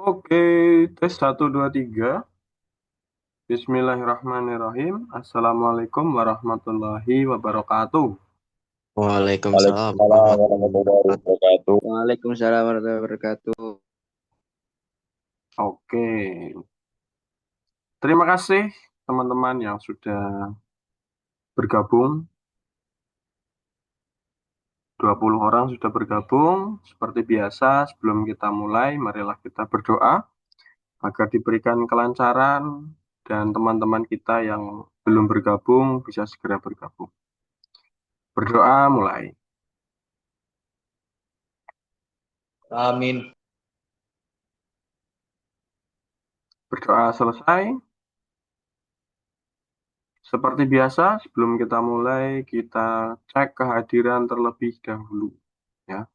Oke, tes satu 2 3. Bismillahirrahmanirrahim. Assalamualaikum warahmatullahi wabarakatuh. Waalaikumsalam Waalaikumsalam warahmatullahi warahmatullahi wabarakatuh. wabarakatuh. Waalaikumsalam warahmatullahi wabarakatuh. Oke, terima kasih teman-teman yang sudah bergabung. 20 orang sudah bergabung. Seperti biasa, sebelum kita mulai, marilah kita berdoa agar diberikan kelancaran dan teman-teman kita yang belum bergabung bisa segera bergabung. Berdoa mulai. Amin. Berdoa selesai. Seperti biasa, sebelum kita mulai, kita cek kehadiran terlebih dahulu. Ya.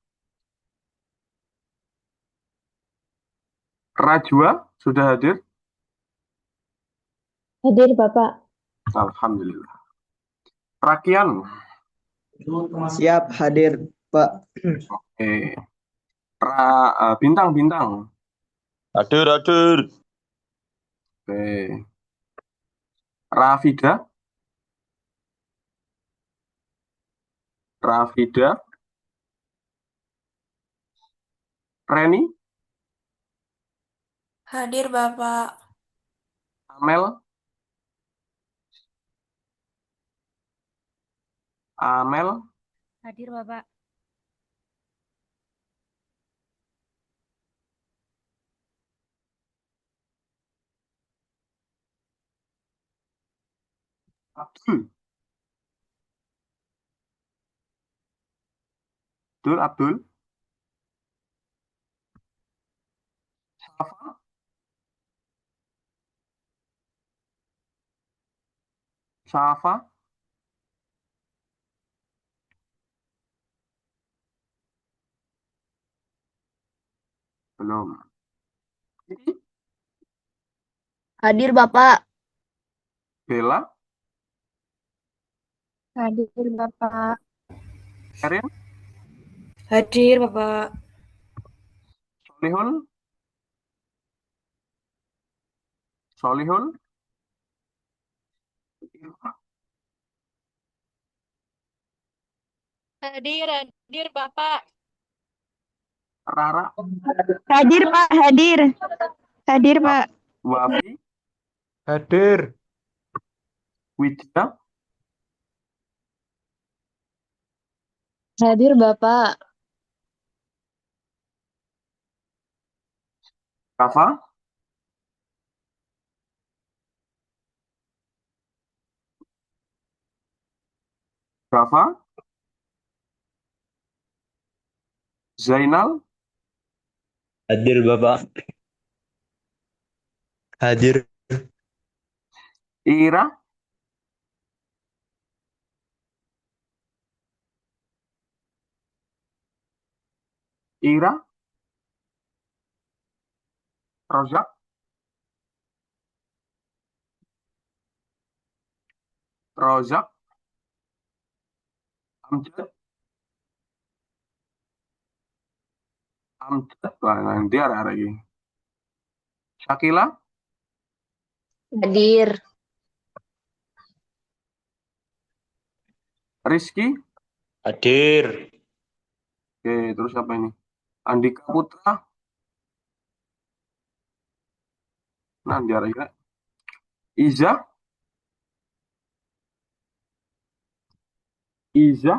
Rajwa sudah hadir? Hadir Bapak. Alhamdulillah. Rakian, Siap hadir, Pak. eh, bintang-bintang. Hadir, hadir. Oke. Rafida, Rafida, Reni, Hadir Bapak. Amel, Amel, Hadir Bapak. Abdul, Abdul, Safa, Safa, belum. Hadir Bapak. Bella, Hadir Bapak. Erin, Hadir Bapak. Solihun, Solihun, Hadir Bapak. Rara, Hadir Pak, hadir. Hadir Pak. Wafi, Hadir. Widya, Hadir Bapak. Kafa, Kafa, Zainal, Hadir, Bapak. Hadir. Ira, Ira, Rozak, Rozak, Amjad, Amjad, wah nanti ada lagi. Shakila, Hadir. Rizky, Hadir. oke, terus apa ini? Andika Putra, nanti ada lagi. Iza, Iza,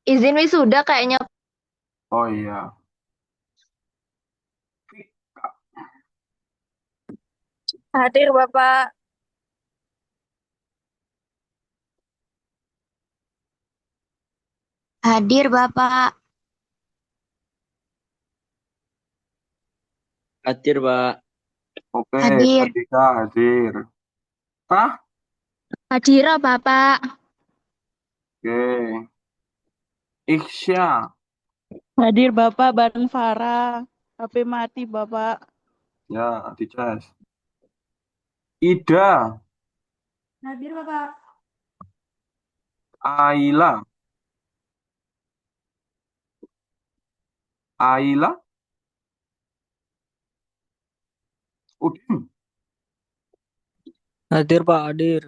Izin wisuda kayaknya. oh iya, Vika, Hadir Bapak. Hadir Bapak. Hadir, Pak. oke, Hadir. Andika hadir. Tah, Hadir Bapak. oke, Iksya, Hadir Bapak bareng Farah. HP mati Bapak. ya, dicas. Ida, Hadir Bapak. Aila, Aila, Udin, Hadir Pak, hadir.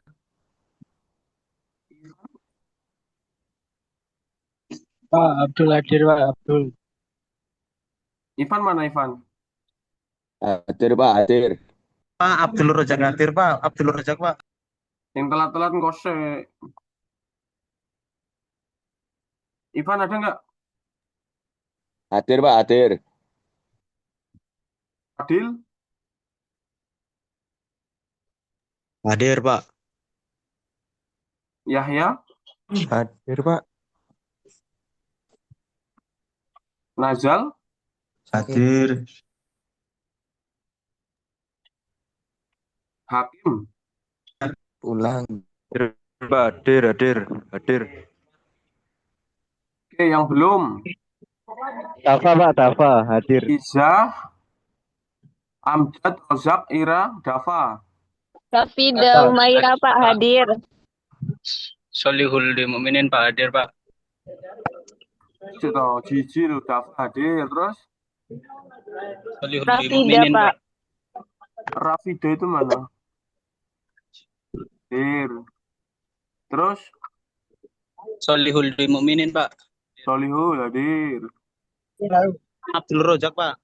Pak Abdul hadir Pak Abdul. Ivan mana Ivan? Hadir Pak, hadir. Pak Abdul Rojak hadir Pak, Abdul Rojak Pak. Yang telat-telat ngose. Ivan ada nggak? Hadir Pak, hadir. Adil, Hadir, Pak. Yahya, Hadir, Pak. Nazal, Hadir. Hakim. Pulang. Pak, hadir, hadir, hadir. Oke, yang belum. Tafa Pak, Tafa hadir. Iza, Amjad, Rozak, Ira, Dafa. Rafida Umaira Pak hadir. Solihul Mukminin Pak hadir Pak. Cito, Jiji, lu Dafa hadir. Terus Solihul Rafida Mukminin Pak. Pak. Rafida itu mana? Hadir. Terus Solihul Mukminin Pak. Solihul hadir. Abdul Rojak Pak.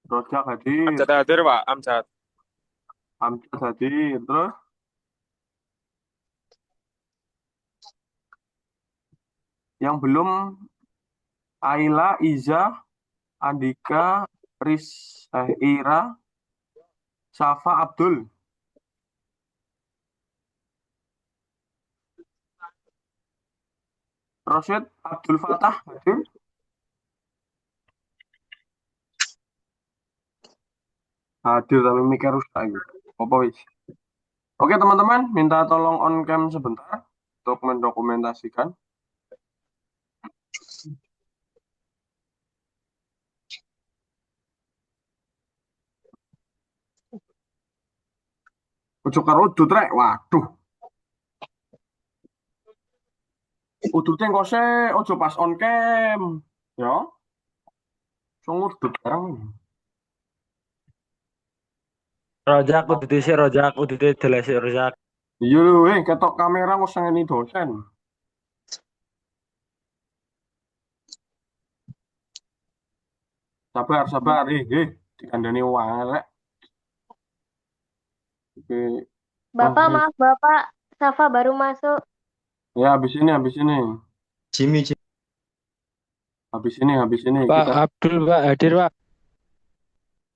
Rojak hadir. Amjad hadir Pak, Amjad. Amjad hadir. Terus yang belum Aila, Iza, Andika, Ira, Safa, Abdul. Rosyid, Abdul Fatah hadir. Hadir tapi mikir rusak gitu. Apa wis? Oke teman-teman, minta tolong on cam sebentar untuk mendokumentasikan. Ojo karo udut rek. Waduh. Udutnya kose, ojo pas on cam. Ya. Song udut bareng. Rojak udah disi Rojak, udah dilesi Rojak. Iya lho, ketok kamera ngusang ini dosen. Sabar, sabar, dikandani uang rek. Oke. Bapak maaf Bapak, Safa baru masuk. Ya, habis ini. Jimmy. Habis ini. Pak Kita Abdul Pak, hadir Pak.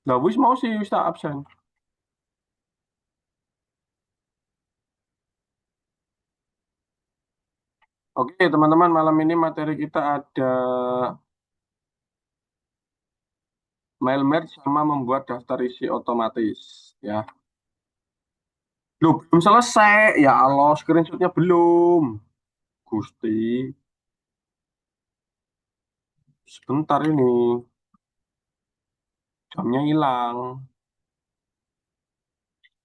nggak wis mau sih, wis tak absen. Oke, teman-teman, malam ini materi kita ada mail merge sama membuat daftar isi otomatis, ya. Loh, belum selesai. Ya Allah, screenshotnya belum. Gusti. Sebentar ini. Jamnya hilang.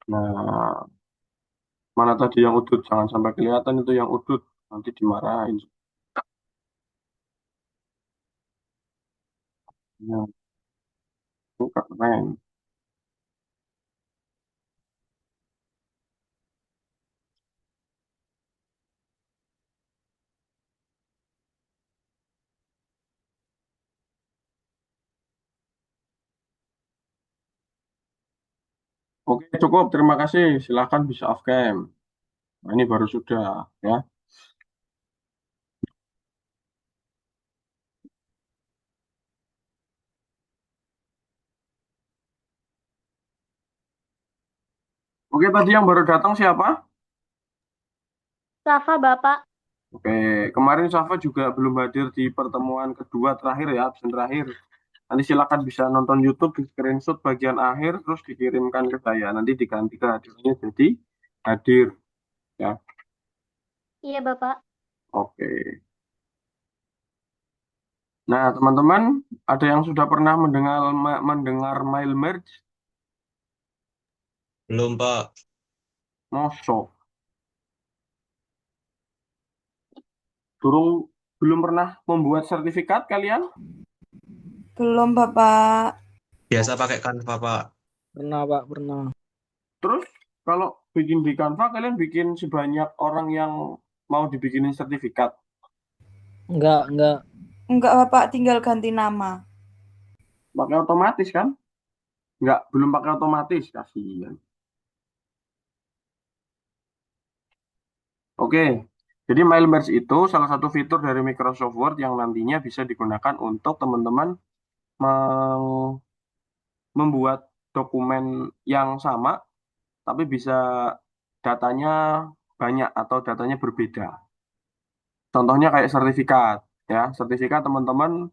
Nah, mana tadi yang udut? Jangan sampai kelihatan itu yang udut. Nanti dimarahin. Ya, itu keren. Oke, cukup. Terima kasih. Silakan bisa off cam. Nah, ini baru sudah, ya. Oke, tadi yang baru datang siapa? Safa Bapak. Oke, kemarin Safa juga belum hadir di pertemuan kedua terakhir ya, absen terakhir. Nanti silakan bisa nonton YouTube, di screenshot bagian akhir, terus dikirimkan ke saya. Nanti diganti kehadirannya jadi hadir, ya. Iya Bapak. Oke. Nah, teman-teman, ada yang sudah pernah mendengar mail merge? Belum, Pak. Mosok. Belum pernah membuat sertifikat kalian? Belum, Bapak. Biasa pakai Canva, Pak. Pernah, Pak, pernah. Terus kalau bikin di Canva, kalian bikin sebanyak orang yang mau dibikinin sertifikat. Enggak. Enggak, Bapak, tinggal ganti nama. Pakai otomatis kan? Nggak, belum pakai otomatis. Kasihan. Oke, jadi Mail Merge itu salah satu fitur dari Microsoft Word yang nantinya bisa digunakan untuk teman-teman membuat dokumen yang sama, tapi bisa datanya banyak atau datanya berbeda. Contohnya kayak sertifikat, ya. Sertifikat teman-teman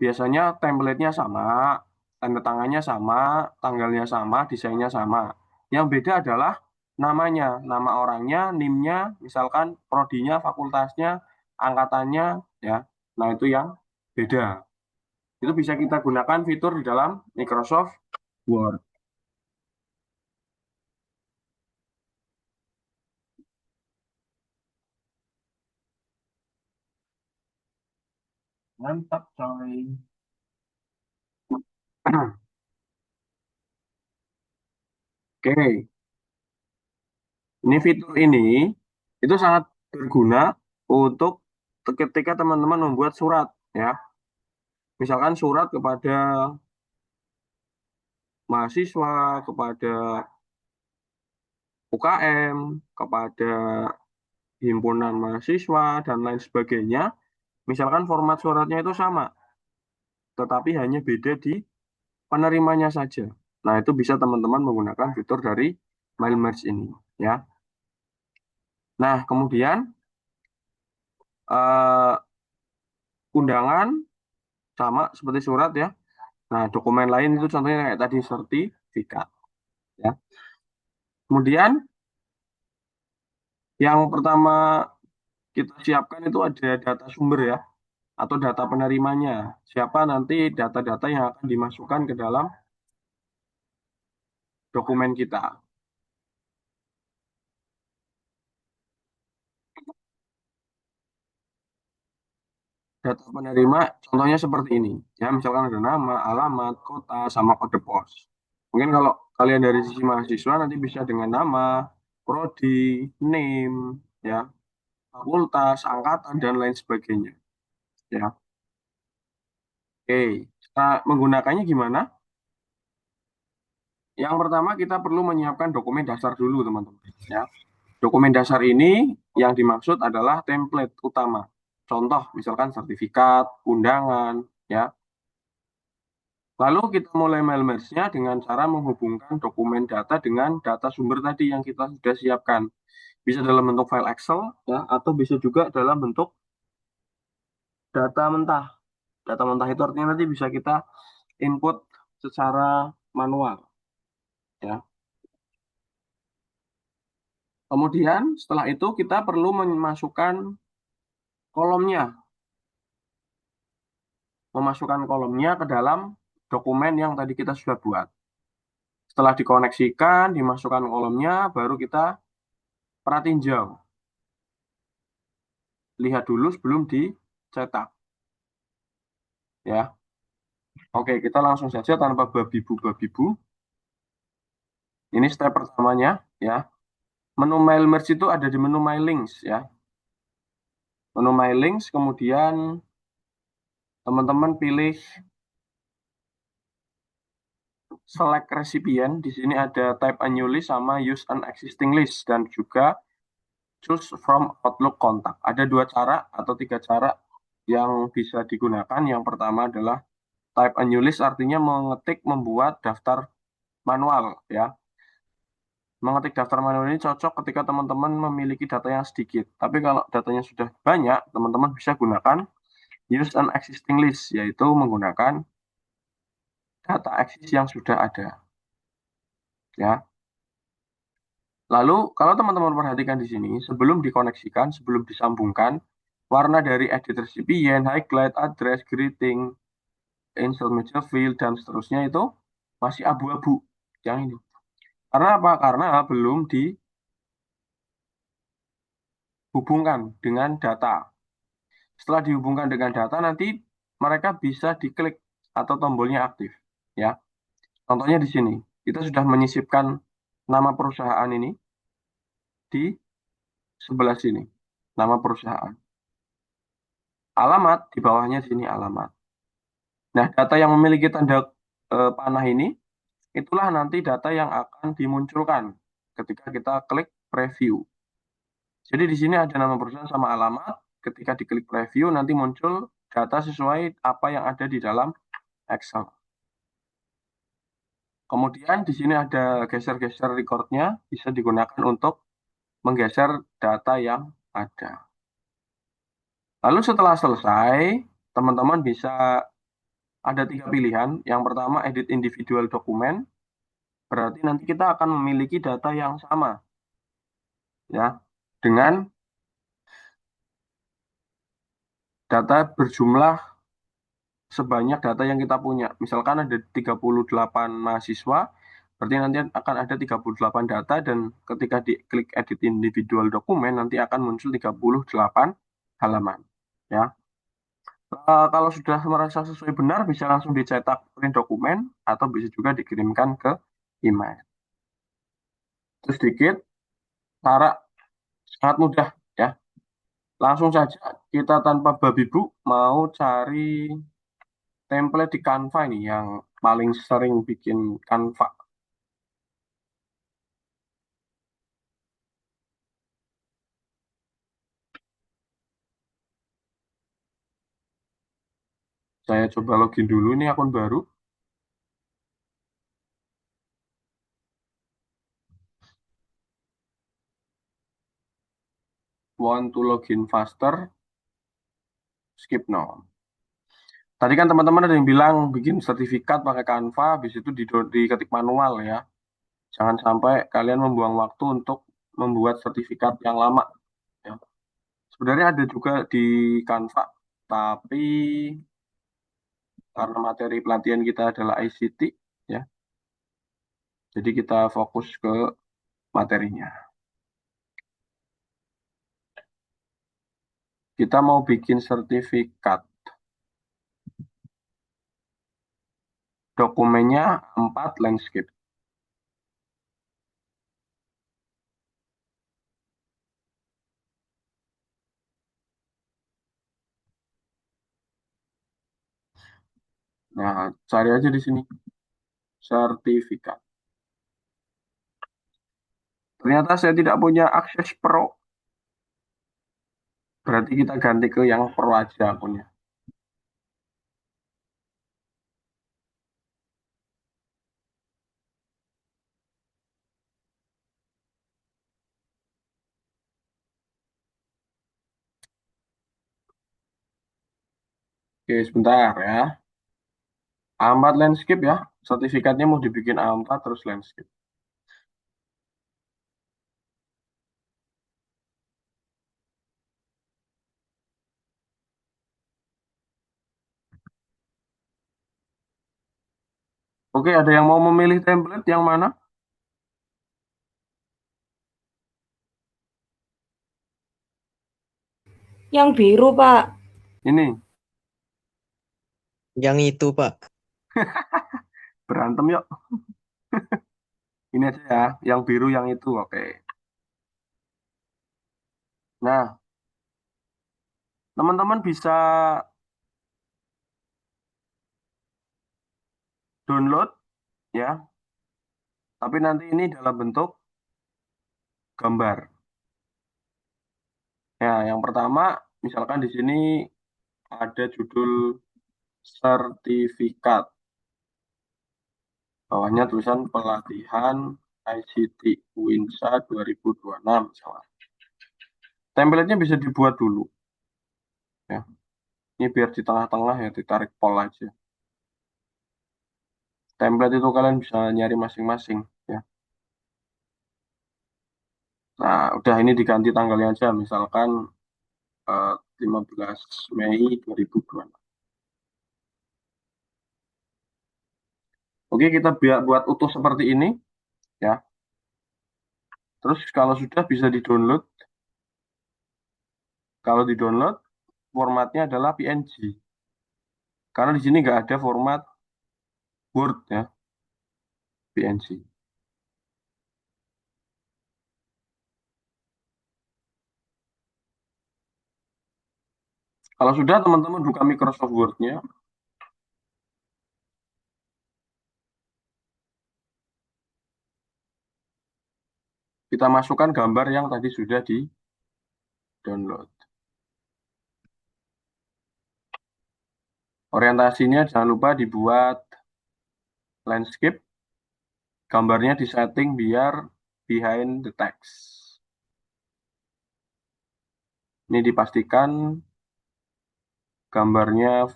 biasanya template-nya sama, tanda tangannya sama, tanggalnya sama, desainnya sama. Yang beda adalah namanya, nama orangnya, NIM-nya, misalkan prodinya, fakultasnya, angkatannya, ya. Nah, itu yang beda. Itu bisa kita gunakan fitur di dalam Microsoft Word. Mantap, coy. Oke, ini fitur ini itu sangat berguna untuk ketika teman-teman membuat surat, ya. Misalkan surat kepada mahasiswa, kepada UKM, kepada himpunan mahasiswa, dan lain sebagainya. Misalkan format suratnya itu sama, tetapi hanya beda di penerimanya saja. Nah, itu bisa teman-teman menggunakan fitur dari Mail Merge ini, ya. Nah, kemudian eh, undangan sama seperti surat, ya. Nah, dokumen lain itu contohnya kayak tadi sertifikat, ya. Kemudian yang pertama kita siapkan itu ada data sumber, ya, atau data penerimanya. Siapa nanti data-data yang akan dimasukkan ke dalam dokumen kita. Data penerima contohnya seperti ini. Ya, misalkan ada nama, alamat, kota, sama kode pos. Mungkin kalau kalian dari sisi mahasiswa nanti bisa dengan nama, prodi, name, ya, fakultas, angkatan, dan lain sebagainya. Ya. Oke, cara menggunakannya gimana? Yang pertama kita perlu menyiapkan dokumen dasar dulu, teman-teman. Ya. Dokumen dasar ini yang dimaksud adalah template utama. Contoh, misalkan sertifikat, undangan, ya. Lalu kita mulai mail merge-nya dengan cara menghubungkan dokumen data dengan data sumber tadi yang kita sudah siapkan. Bisa dalam bentuk file Excel, ya, atau bisa juga dalam bentuk data mentah. Data mentah itu artinya nanti bisa kita input secara manual, ya. Kemudian setelah itu kita perlu memasukkan kolomnya, ke dalam dokumen yang tadi kita sudah buat. Setelah dikoneksikan, dimasukkan kolomnya, baru kita pratinjau. Lihat dulu sebelum dicetak. Ya. Oke, kita langsung saja tanpa babibu-babibu. Ini step pertamanya, ya. Menu mail merge itu ada di menu my links, ya. Menu my links, kemudian teman-teman pilih select recipient. Di sini ada type a new list sama use an existing list, dan juga choose from Outlook kontak. Ada 2 cara atau 3 cara yang bisa digunakan. Yang pertama adalah type a new list, artinya membuat daftar manual, ya. Mengetik daftar manual ini cocok ketika teman-teman memiliki data yang sedikit. Tapi kalau datanya sudah banyak, teman-teman bisa gunakan use an existing list, yaitu menggunakan data eksis yang sudah ada. Ya. Lalu, kalau teman-teman perhatikan di sini, sebelum dikoneksikan, sebelum disambungkan, warna dari edit recipient, highlight, address, greeting, insert major field, dan seterusnya itu masih abu-abu. Yang ini. Karena apa? Karena belum dihubungkan dengan data. Setelah dihubungkan dengan data, nanti mereka bisa diklik atau tombolnya aktif, ya. Contohnya di sini, kita sudah menyisipkan nama perusahaan ini di sebelah sini, nama perusahaan. Alamat di bawahnya sini alamat. Nah, data yang memiliki tanda panah ini, itulah nanti data yang akan dimunculkan ketika kita klik preview. Jadi di sini ada nama perusahaan sama alamat. Ketika diklik preview, nanti muncul data sesuai apa yang ada di dalam Excel. Kemudian di sini ada geser-geser recordnya, bisa digunakan untuk menggeser data yang ada. Lalu setelah selesai, teman-teman bisa ada 3 pilihan. Yang pertama, edit individual dokumen. Berarti nanti kita akan memiliki data yang sama, ya, dengan data berjumlah sebanyak data yang kita punya. Misalkan ada 38 mahasiswa, berarti nanti akan ada 38 data, dan ketika diklik edit individual dokumen, nanti akan muncul 38 halaman. Ya. Kalau sudah merasa sesuai benar, bisa langsung dicetak print dokumen, atau bisa juga dikirimkan ke email. Terus sedikit, cara sangat mudah, ya. Langsung saja kita tanpa babi bu mau cari template di Canva ini yang paling sering bikin Canva. Saya coba login dulu, ini akun baru. Want to login faster? Skip now. Tadi kan teman-teman ada yang bilang bikin sertifikat pakai Canva, habis itu diketik manual, ya. Jangan sampai kalian membuang waktu untuk membuat sertifikat yang lama, ya. Sebenarnya ada juga di Canva, tapi karena materi pelatihan kita adalah ICT, ya. Jadi kita fokus ke materinya. Kita mau bikin sertifikat. Dokumennya 4 landscape. Nah, cari aja di sini. Sertifikat. Ternyata saya tidak punya akses Pro. Berarti kita ganti ke yang Pro aja akunnya. Oke, sebentar ya. A4 landscape, ya. Sertifikatnya mau dibikin A4 terus landscape. Oke, ada yang mau memilih template yang mana? Yang biru, Pak. Ini, Yang itu, Pak. berantem yuk. Ini aja ya, yang biru yang itu, oke. Nah, teman-teman bisa download, ya. Tapi nanti ini dalam bentuk gambar. Ya, yang pertama, misalkan di sini ada judul sertifikat. Bawahnya tulisan pelatihan ICT Winsa 2026 misalnya. Template-nya bisa dibuat dulu, ya. Ini biar di tengah-tengah, ya, ditarik pol aja. Template itu kalian bisa nyari masing-masing, ya. Nah, udah, ini diganti tanggalnya aja, misalkan 15 Mei 2026. Oke, kita buat utuh seperti ini, ya. Terus kalau sudah bisa di-download. Kalau di-download, formatnya adalah PNG. Karena di sini nggak ada format Word ya, PNG. Kalau sudah teman-teman buka Microsoft Word-nya, kita masukkan gambar yang tadi sudah di-download. Orientasinya jangan lupa dibuat landscape, gambarnya disetting biar behind the text. Ini dipastikan gambarnya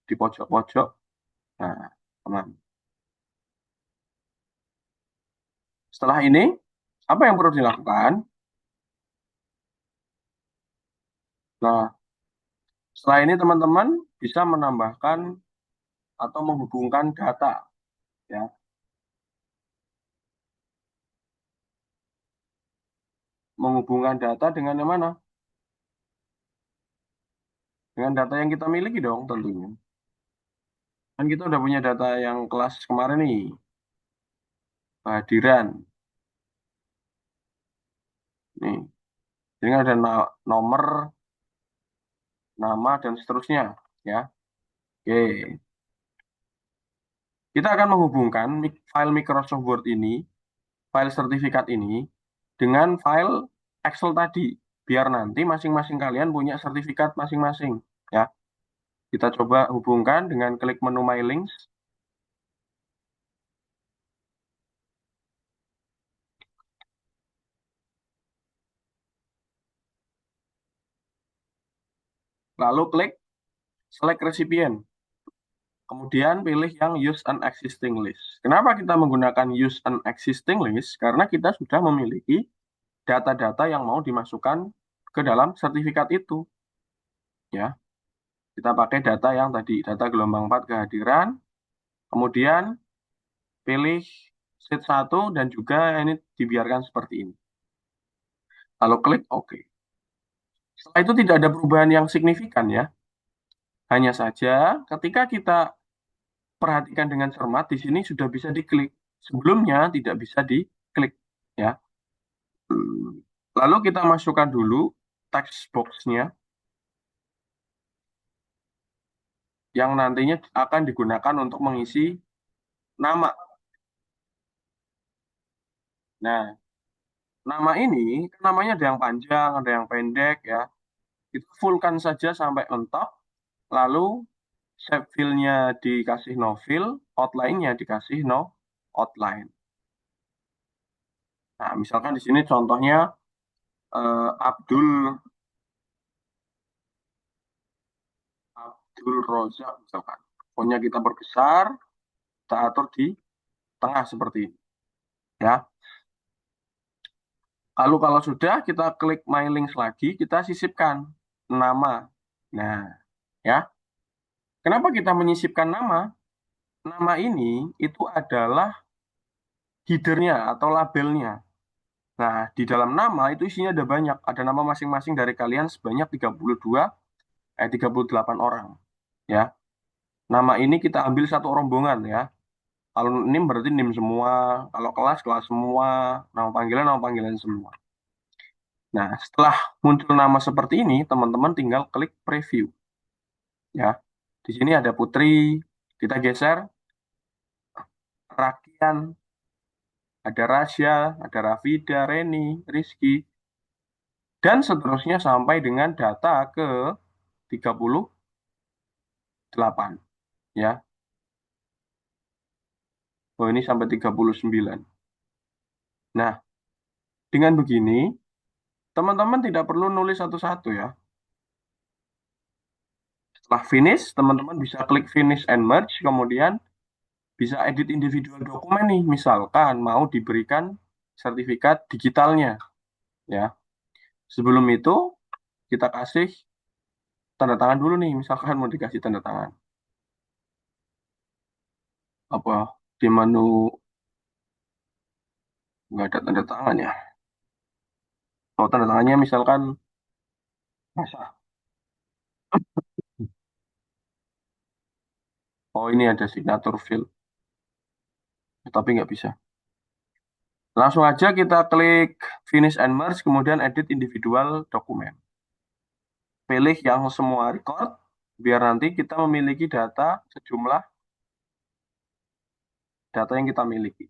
di pojok-pojok. Nah, teman. Setelah ini, apa yang perlu dilakukan? Nah, setelah ini teman-teman bisa menambahkan atau menghubungkan data, ya. Menghubungkan data dengan yang mana? Dengan data yang kita miliki dong tentunya. Kan kita udah punya data yang kelas kemarin nih, kehadiran. Nih, jadi ada nomor, nama, dan seterusnya, ya. Oke. Kita akan menghubungkan file Microsoft Word ini, file sertifikat ini, dengan file Excel tadi, biar nanti masing-masing kalian punya sertifikat masing-masing, ya. Kita coba hubungkan dengan klik menu My Links. Lalu klik Select Recipient. Kemudian pilih yang Use an Existing List. Kenapa kita menggunakan Use an Existing List? Karena kita sudah memiliki data-data yang mau dimasukkan ke dalam sertifikat itu. Ya, kita pakai data yang tadi, data gelombang 4 kehadiran. Kemudian pilih sheet 1 dan juga ini dibiarkan seperti ini. Lalu klik OK. Setelah itu tidak ada perubahan yang signifikan ya. Hanya saja ketika kita perhatikan dengan cermat, di sini sudah bisa diklik. Sebelumnya tidak bisa diklik ya. Lalu kita masukkan dulu text box-nya yang nantinya akan digunakan untuk mengisi nama. Nah, nama ini namanya ada yang panjang, ada yang pendek ya. Itu fullkan saja sampai mentok. Lalu shape fill-nya dikasih no fill, outline-nya dikasih no outline. Nah, misalkan di sini contohnya Abdul Roza misalkan. Fontnya kita perbesar, kita atur di tengah seperti ini. Ya. Lalu kalau sudah kita klik My Links lagi, kita sisipkan nama. Nah, ya. Kenapa kita menyisipkan nama? Nama ini itu adalah header-nya atau labelnya. Nah, di dalam nama itu isinya ada banyak. Ada nama masing-masing dari kalian sebanyak 38 orang. Ya. Nama ini kita ambil satu rombongan ya. Kalau NIM berarti NIM semua, kalau kelas kelas semua, nama panggilan semua. Nah, setelah muncul nama seperti ini, teman-teman tinggal klik preview. Ya. Di sini ada Putri, kita geser Rakian, ada Rasya, ada Rafida, Reni, Rizky, dan seterusnya sampai dengan data ke 38. Ya. Oh, ini sampai 39. Nah, dengan begini, teman-teman tidak perlu nulis satu-satu ya. Setelah finish, teman-teman bisa klik finish and merge, kemudian bisa edit individual dokumen nih, misalkan mau diberikan sertifikat digitalnya. Ya. Sebelum itu, kita kasih tanda tangan dulu nih, misalkan mau dikasih tanda tangan. Apa di menu nggak ada tanda tangan ya? Oh, tanda tangannya misalkan masa. Oh, ini ada signature field, tapi nggak bisa. Langsung aja kita klik finish and merge, kemudian edit individual dokumen. Pilih yang semua record, biar nanti kita memiliki sejumlah data yang kita miliki.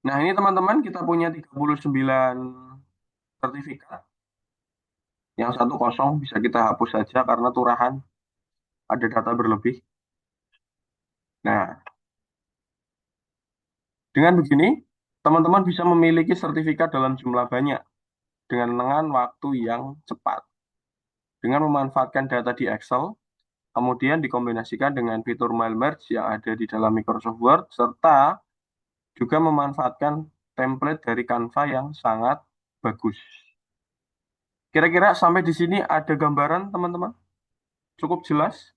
Nah, ini teman-teman, kita punya 39 sertifikat. Yang satu kosong bisa kita hapus saja karena turahan ada data berlebih. Nah, dengan begini, teman-teman bisa memiliki sertifikat dalam jumlah banyak dengan waktu yang cepat. Dengan memanfaatkan data di Excel, kemudian dikombinasikan dengan fitur Mail Merge yang ada di dalam Microsoft Word, serta juga memanfaatkan template dari Canva yang sangat bagus. Kira-kira sampai di sini ada gambaran, teman-teman? Cukup jelas?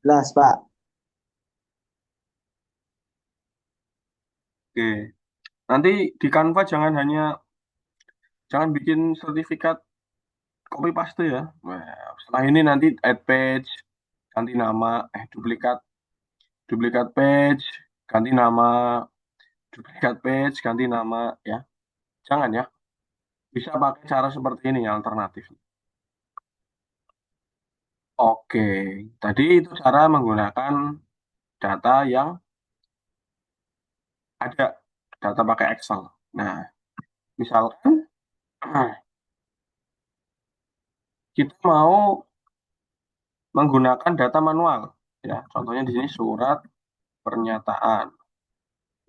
Jelas, Pak. Oke. Nanti di Canva jangan bikin sertifikat copy paste ya. Nah, setelah ini nanti add page, ganti nama, duplikat page, ganti nama, duplikat page, ganti nama ya. Jangan ya. Bisa pakai cara seperti ini yang alternatif. Oke, tadi itu cara menggunakan data yang ada, data pakai Excel. Nah, misalkan kita mau menggunakan data manual, ya. Contohnya di sini surat pernyataan,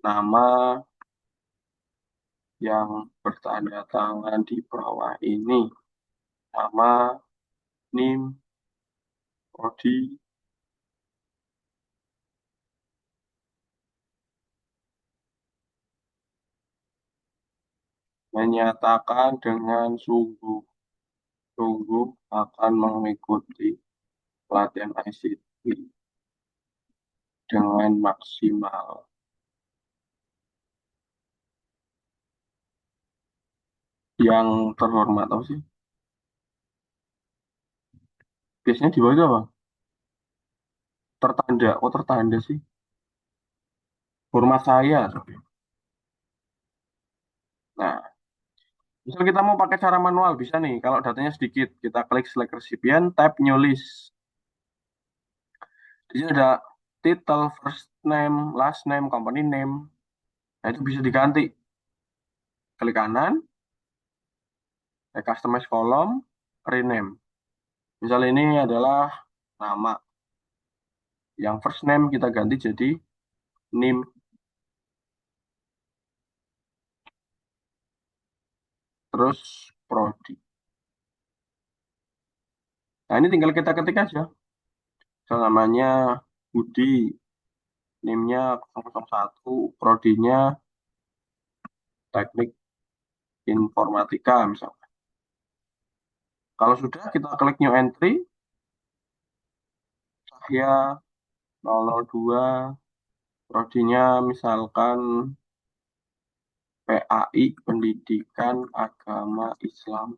nama yang bertanda tangan di bawah ini, nama, NIM, prodi, menyatakan dengan sungguh akan mengikuti pelatihan ICT dengan maksimal. Yang terhormat apa sih? Biasanya di bawah itu apa? Tertanda. Oh, tertanda sih. Hormat saya. Nah, misal kita mau pakai cara manual, bisa nih. Kalau datanya sedikit, kita klik select recipient, tab new list. Di sini ada title, first name, last name, company name. Nah, itu bisa diganti. Klik kanan, customize column, rename. Misal ini adalah nama. Yang first name kita ganti jadi NIM. Terus prodi. Nah, ini tinggal kita ketik aja. Misal namanya Budi, NIM-nya 001, prodinya teknik informatika misalnya. Kalau sudah, kita klik new entry. Saya 002, prodinya misalkan PAI, Pendidikan Agama Islam.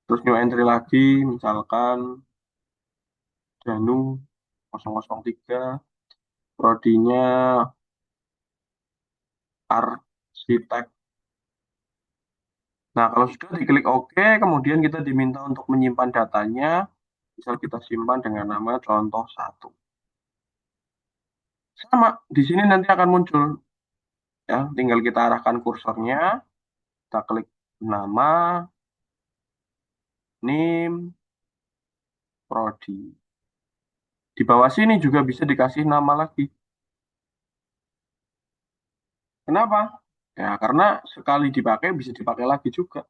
Terus new entry lagi, misalkan Danu 003, prodinya arsitek. Nah, kalau sudah diklik OK, kemudian kita diminta untuk menyimpan datanya. Misal kita simpan dengan nama contoh 1. Sama, di sini nanti akan muncul. Ya, tinggal kita arahkan kursornya, kita klik nama, NIM, prodi. Di bawah sini juga bisa dikasih nama lagi. Kenapa? Ya, karena sekali dipakai bisa dipakai lagi juga.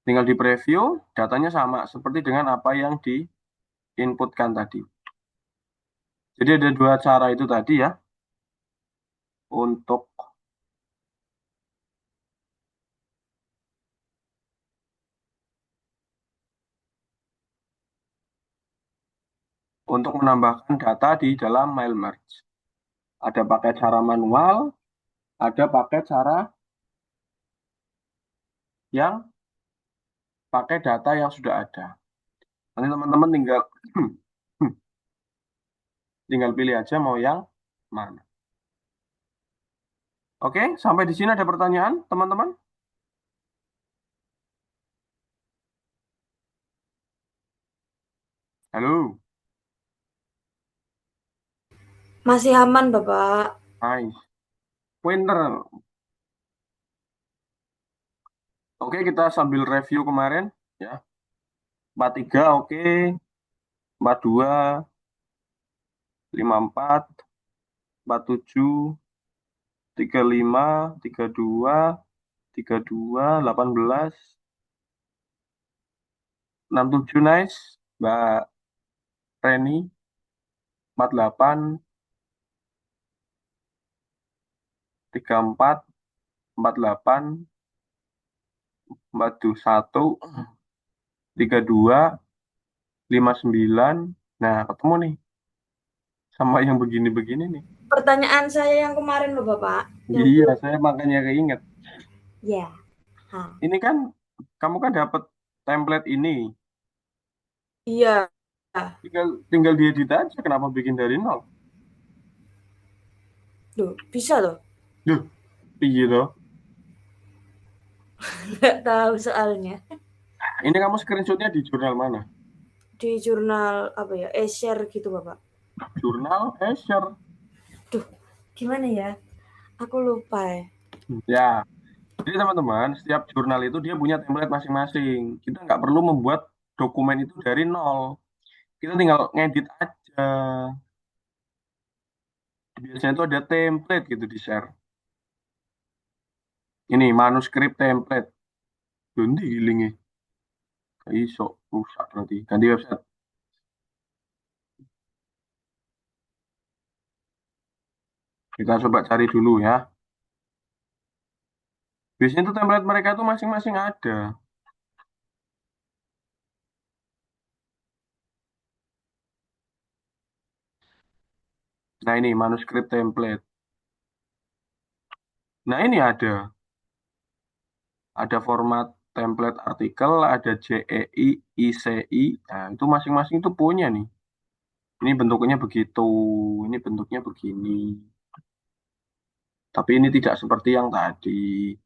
Tinggal di preview, datanya sama seperti dengan apa yang diinputkan tadi. Jadi ada dua cara itu tadi ya, untuk menambahkan data di dalam mail merge. Ada pakai cara manual, ada pakai cara yang pakai data yang sudah ada. Nanti teman-teman tinggal tinggal pilih aja mau yang mana. Oke, sampai di sini ada pertanyaan, teman-teman? Halo, Masih aman, Bapak. nice. Winter. Oke, kita sambil review kemarin ya. 43 oke, 42, 54, 47, 35, 32, 32, 18, 67 nice. Mbak Reni 48, 34, 48, 41, 32, 59. Nah, ketemu nih sama yang begini-begini nih. Pertanyaan saya yang kemarin loh, Bapak. Iya, saya makanya keinget. Ya. Ini kan kamu kan dapat template ini, Iya. tinggal diedit aja. Kenapa bikin dari nol? Loh, bisa loh. Duh, iya loh. Nggak tahu soalnya. Ini kamu screenshotnya di jurnal mana? Di jurnal apa ya? Share gitu, Bapak. Jurnal Escher. Duh, gimana ya? Aku lupa ya. Ya, jadi teman-teman, setiap jurnal itu dia punya template masing-masing. Kita nggak perlu membuat dokumen itu dari nol. Kita tinggal ngedit aja. Biasanya itu ada template gitu di share. Ini manuskrip template. Ganti healingnya. Kayak iso rusak berarti. Ganti website. Kita coba cari dulu ya. Biasanya itu template mereka itu masing-masing ada. Nah ini manuskrip template. Nah ini ada. Ada format template artikel, ada JEI, ICI. Nah itu masing-masing itu punya nih. Ini bentuknya begitu, ini bentuknya begini. Tapi ini tidak seperti yang tadi.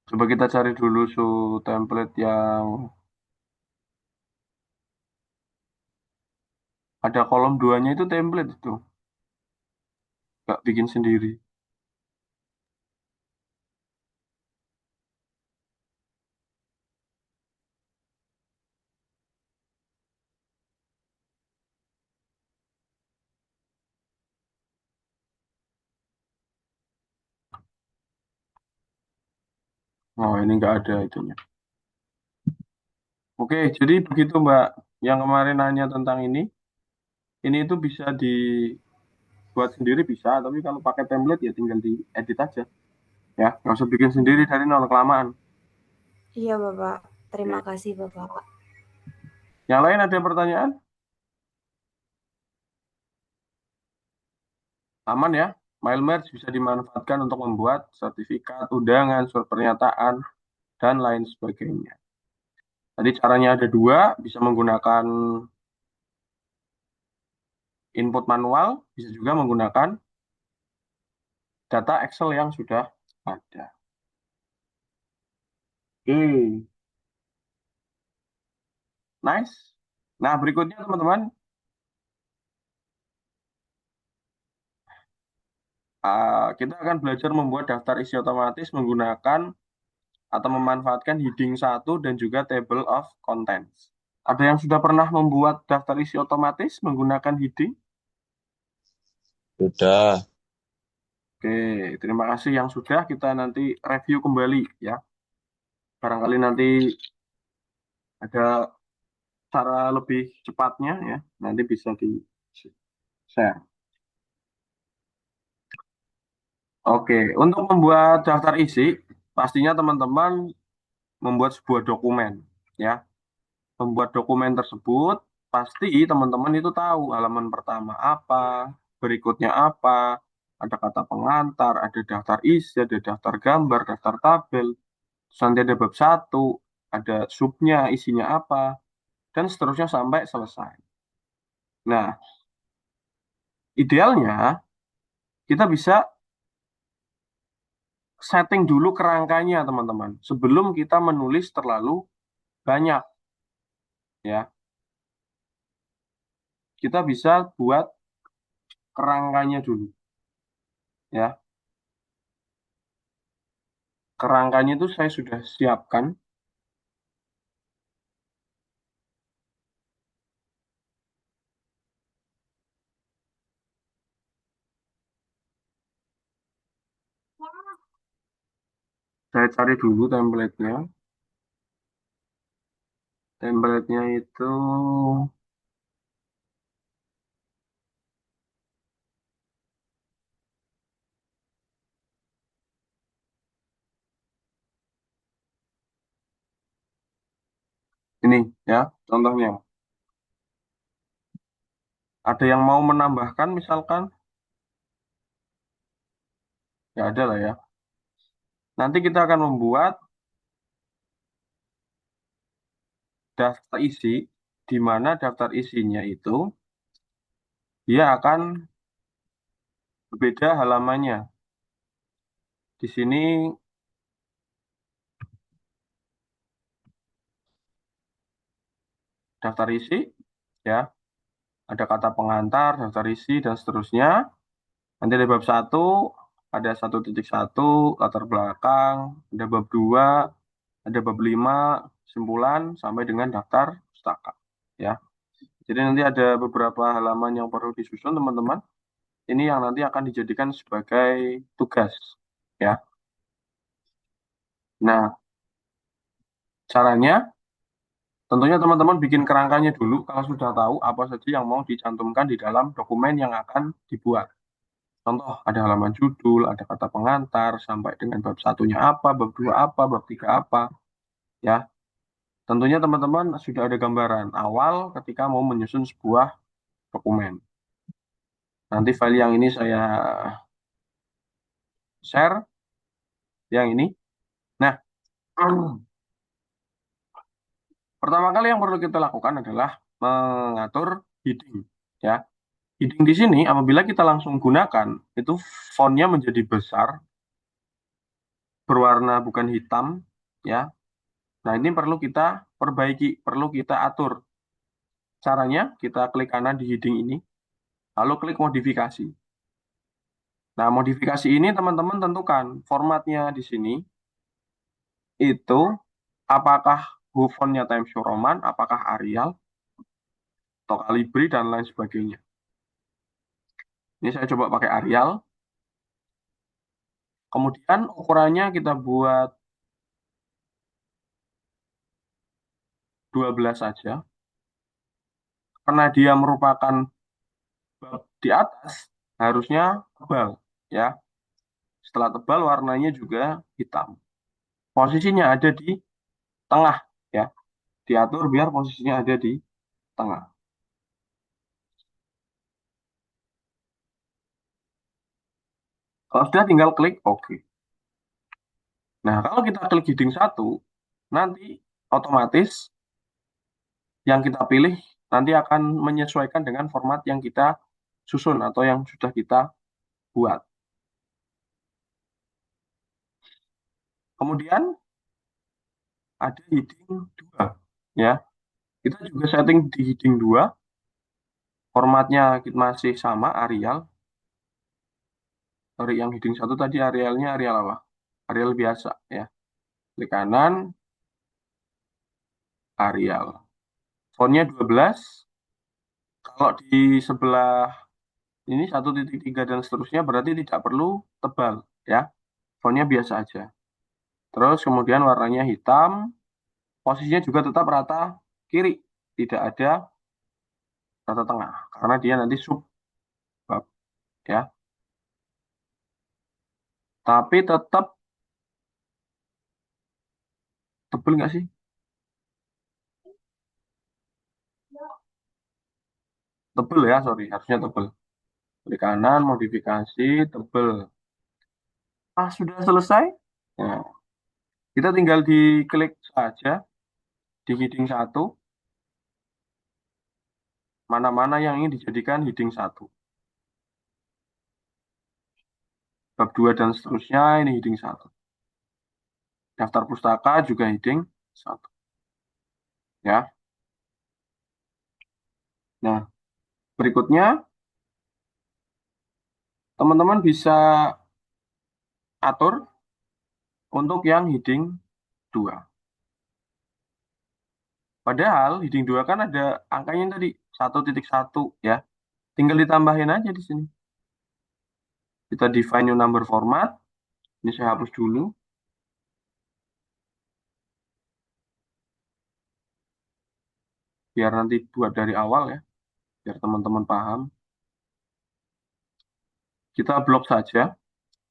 Coba kita cari dulu template yang ada kolom duanya itu template itu. Nggak bikin sendiri. Oh ini nggak ada itunya. Oke, jadi begitu Mbak. Yang kemarin nanya tentang ini itu bisa dibuat sendiri bisa, tapi kalau pakai template ya tinggal diedit aja. Ya, nggak usah bikin sendiri dari nol kelamaan. Iya, Bapak. Terima kasih, Bapak. Yang lain ada pertanyaan? Aman ya? Mailmerge bisa dimanfaatkan untuk membuat sertifikat, undangan, surat pernyataan, dan lain sebagainya. Tadi caranya ada dua, bisa menggunakan input manual, bisa juga menggunakan data Excel yang sudah ada. Oke, nice. Nah, berikutnya teman-teman, kita akan belajar membuat daftar isi otomatis menggunakan atau memanfaatkan heading 1 dan juga table of contents. Ada yang sudah pernah membuat daftar isi otomatis menggunakan heading? Sudah. Oke, terima kasih yang sudah. Kita nanti review kembali ya. Barangkali nanti ada cara lebih cepatnya ya. Nanti bisa di-share. Oke, untuk membuat daftar isi, pastinya teman-teman membuat sebuah dokumen ya. membuat dokumen tersebut, pasti teman-teman itu tahu halaman pertama apa, berikutnya apa, ada kata pengantar, ada daftar isi, ada daftar gambar, daftar tabel, terus nanti ada bab 1, ada subnya, isinya apa, dan seterusnya sampai selesai. Nah, idealnya kita bisa setting dulu kerangkanya, teman-teman, sebelum kita menulis terlalu banyak, ya. Kita bisa buat kerangkanya dulu, ya. Kerangkanya itu saya sudah siapkan. Saya cari dulu template-nya. Template-nya itu ini, ya, contohnya. Ada yang mau menambahkan misalkan? Ya ada lah ya. Nanti kita akan membuat daftar isi, di mana daftar isinya itu dia akan berbeda halamannya. Di sini daftar isi, ya, ada kata pengantar, daftar isi, dan seterusnya. Nanti ada bab 1, ada 1.1, latar belakang, ada bab 2, ada bab 5, kesimpulan, sampai dengan daftar pustaka. Ya. Jadi nanti ada beberapa halaman yang perlu disusun, teman-teman. Ini yang nanti akan dijadikan sebagai tugas. Ya. Nah, caranya, tentunya teman-teman bikin kerangkanya dulu kalau sudah tahu apa saja yang mau dicantumkan di dalam dokumen yang akan dibuat. Contoh, ada halaman judul, ada kata pengantar, sampai dengan bab 1-nya apa, bab 2 apa, bab 3 apa. Ya, tentunya teman-teman sudah ada gambaran awal ketika mau menyusun sebuah dokumen. Nanti file yang ini saya share, yang ini. Nah, pertama kali yang perlu kita lakukan adalah mengatur heading. Ya, heading di sini apabila kita langsung gunakan, itu fontnya menjadi besar, berwarna bukan hitam, ya. Nah, ini perlu kita perbaiki, perlu kita atur. Caranya, kita klik kanan di heading ini, lalu klik modifikasi. Nah, modifikasi ini teman-teman tentukan formatnya di sini, itu apakah fontnya Times New Roman, apakah Arial, atau Calibri, dan lain sebagainya. Ini saya coba pakai Arial. Kemudian ukurannya kita buat 12 saja. Karena dia merupakan bab di atas, harusnya tebal, ya. Setelah tebal, warnanya juga hitam. Posisinya ada di tengah, ya. Diatur biar posisinya ada di tengah. Kalau sudah, tinggal klik OK. Nah, kalau kita klik heading 1, nanti otomatis yang kita pilih nanti akan menyesuaikan dengan format yang kita susun atau yang sudah kita buat. Kemudian ada heading 2, ya. Kita juga setting di heading 2, formatnya masih sama, Arial. Sorry, yang heading 1 tadi Arialnya Arial apa? Arial biasa, ya. Klik kanan, Arial. Fontnya 12. Kalau di sebelah ini 1.3 dan seterusnya berarti tidak perlu tebal, ya. Fontnya biasa aja. Terus kemudian warnanya hitam, posisinya juga tetap rata kiri, tidak ada rata tengah, karena dia nanti sub bab, ya. Tapi tetap tebel nggak sih? Tebel ya, sorry, harusnya tebel. Klik kanan, modifikasi, tebel. Sudah selesai. Nah, kita tinggal diklik saja di heading 1, mana-mana yang ingin dijadikan heading 1. Bab 2 dan seterusnya ini heading 1. Daftar pustaka juga heading 1. Ya. Nah, berikutnya teman-teman bisa atur untuk yang heading 2. Padahal heading 2 kan ada angkanya tadi 1.1 ya. Tinggal ditambahin aja di sini. Kita define new number format. Ini saya hapus dulu. Biar nanti buat dari awal ya. Biar teman-teman paham. Kita blok saja.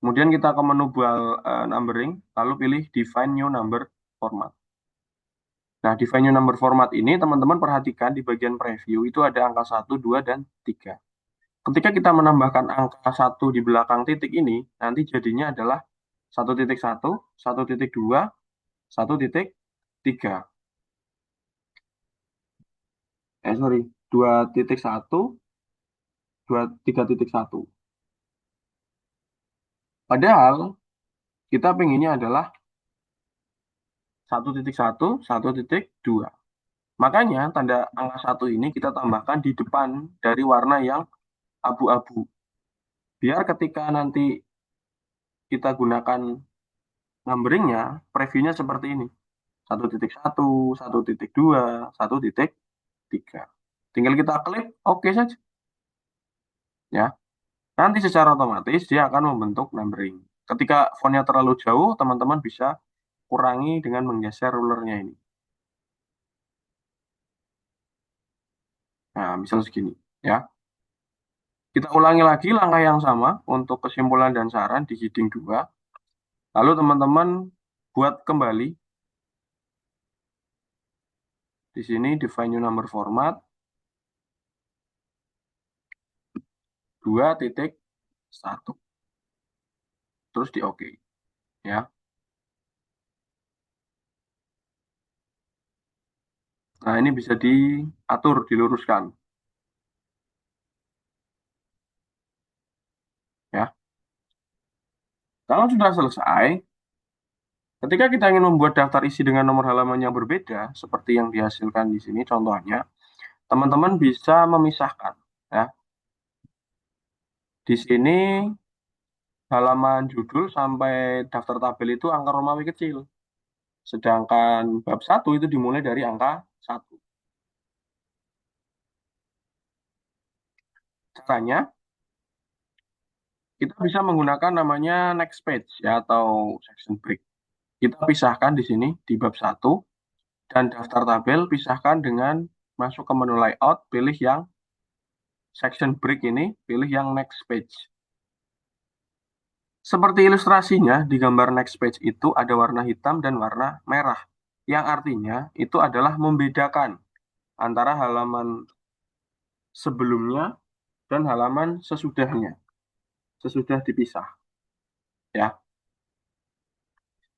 Kemudian kita ke menu numbering. Lalu pilih define new number format. Nah, define new number format ini teman-teman perhatikan di bagian preview itu ada angka 1, 2, dan 3. Ketika kita menambahkan angka 1 di belakang titik ini, nanti jadinya adalah 1.1, 1.2, 1.3. Sorry, 2.1, 3.1. Padahal kita pengennya adalah 1.1, 1.2. Makanya tanda angka 1 ini kita tambahkan di depan dari warna yang abu-abu. Biar ketika nanti kita gunakan numberingnya, previewnya seperti ini. 1.1, 1.2, 1.3. Tinggal kita klik OK saja. Ya. Nanti secara otomatis dia akan membentuk numbering. Ketika fontnya terlalu jauh, teman-teman bisa kurangi dengan menggeser rulernya ini. Nah, misal segini. Ya. Kita ulangi lagi langkah yang sama untuk kesimpulan dan saran di heading 2. Lalu teman-teman buat kembali. Di sini define new number format. 2.1. Terus di OK. Ya. Nah, ini bisa diatur, diluruskan. Ya. Kalau sudah selesai, ketika kita ingin membuat daftar isi dengan nomor halaman yang berbeda, seperti yang dihasilkan di sini contohnya, teman-teman bisa memisahkan. Ya. Di sini halaman judul sampai daftar tabel itu angka Romawi kecil. Sedangkan bab 1 itu dimulai dari angka 1. Caranya, kita bisa menggunakan namanya next page ya atau section break. Kita pisahkan di sini di bab 1 dan daftar tabel pisahkan dengan masuk ke menu layout, pilih yang section break ini, pilih yang next page. Seperti ilustrasinya di gambar next page itu ada warna hitam dan warna merah, yang artinya itu adalah membedakan antara halaman sebelumnya dan halaman sesudahnya, sesudah dipisah. Ya,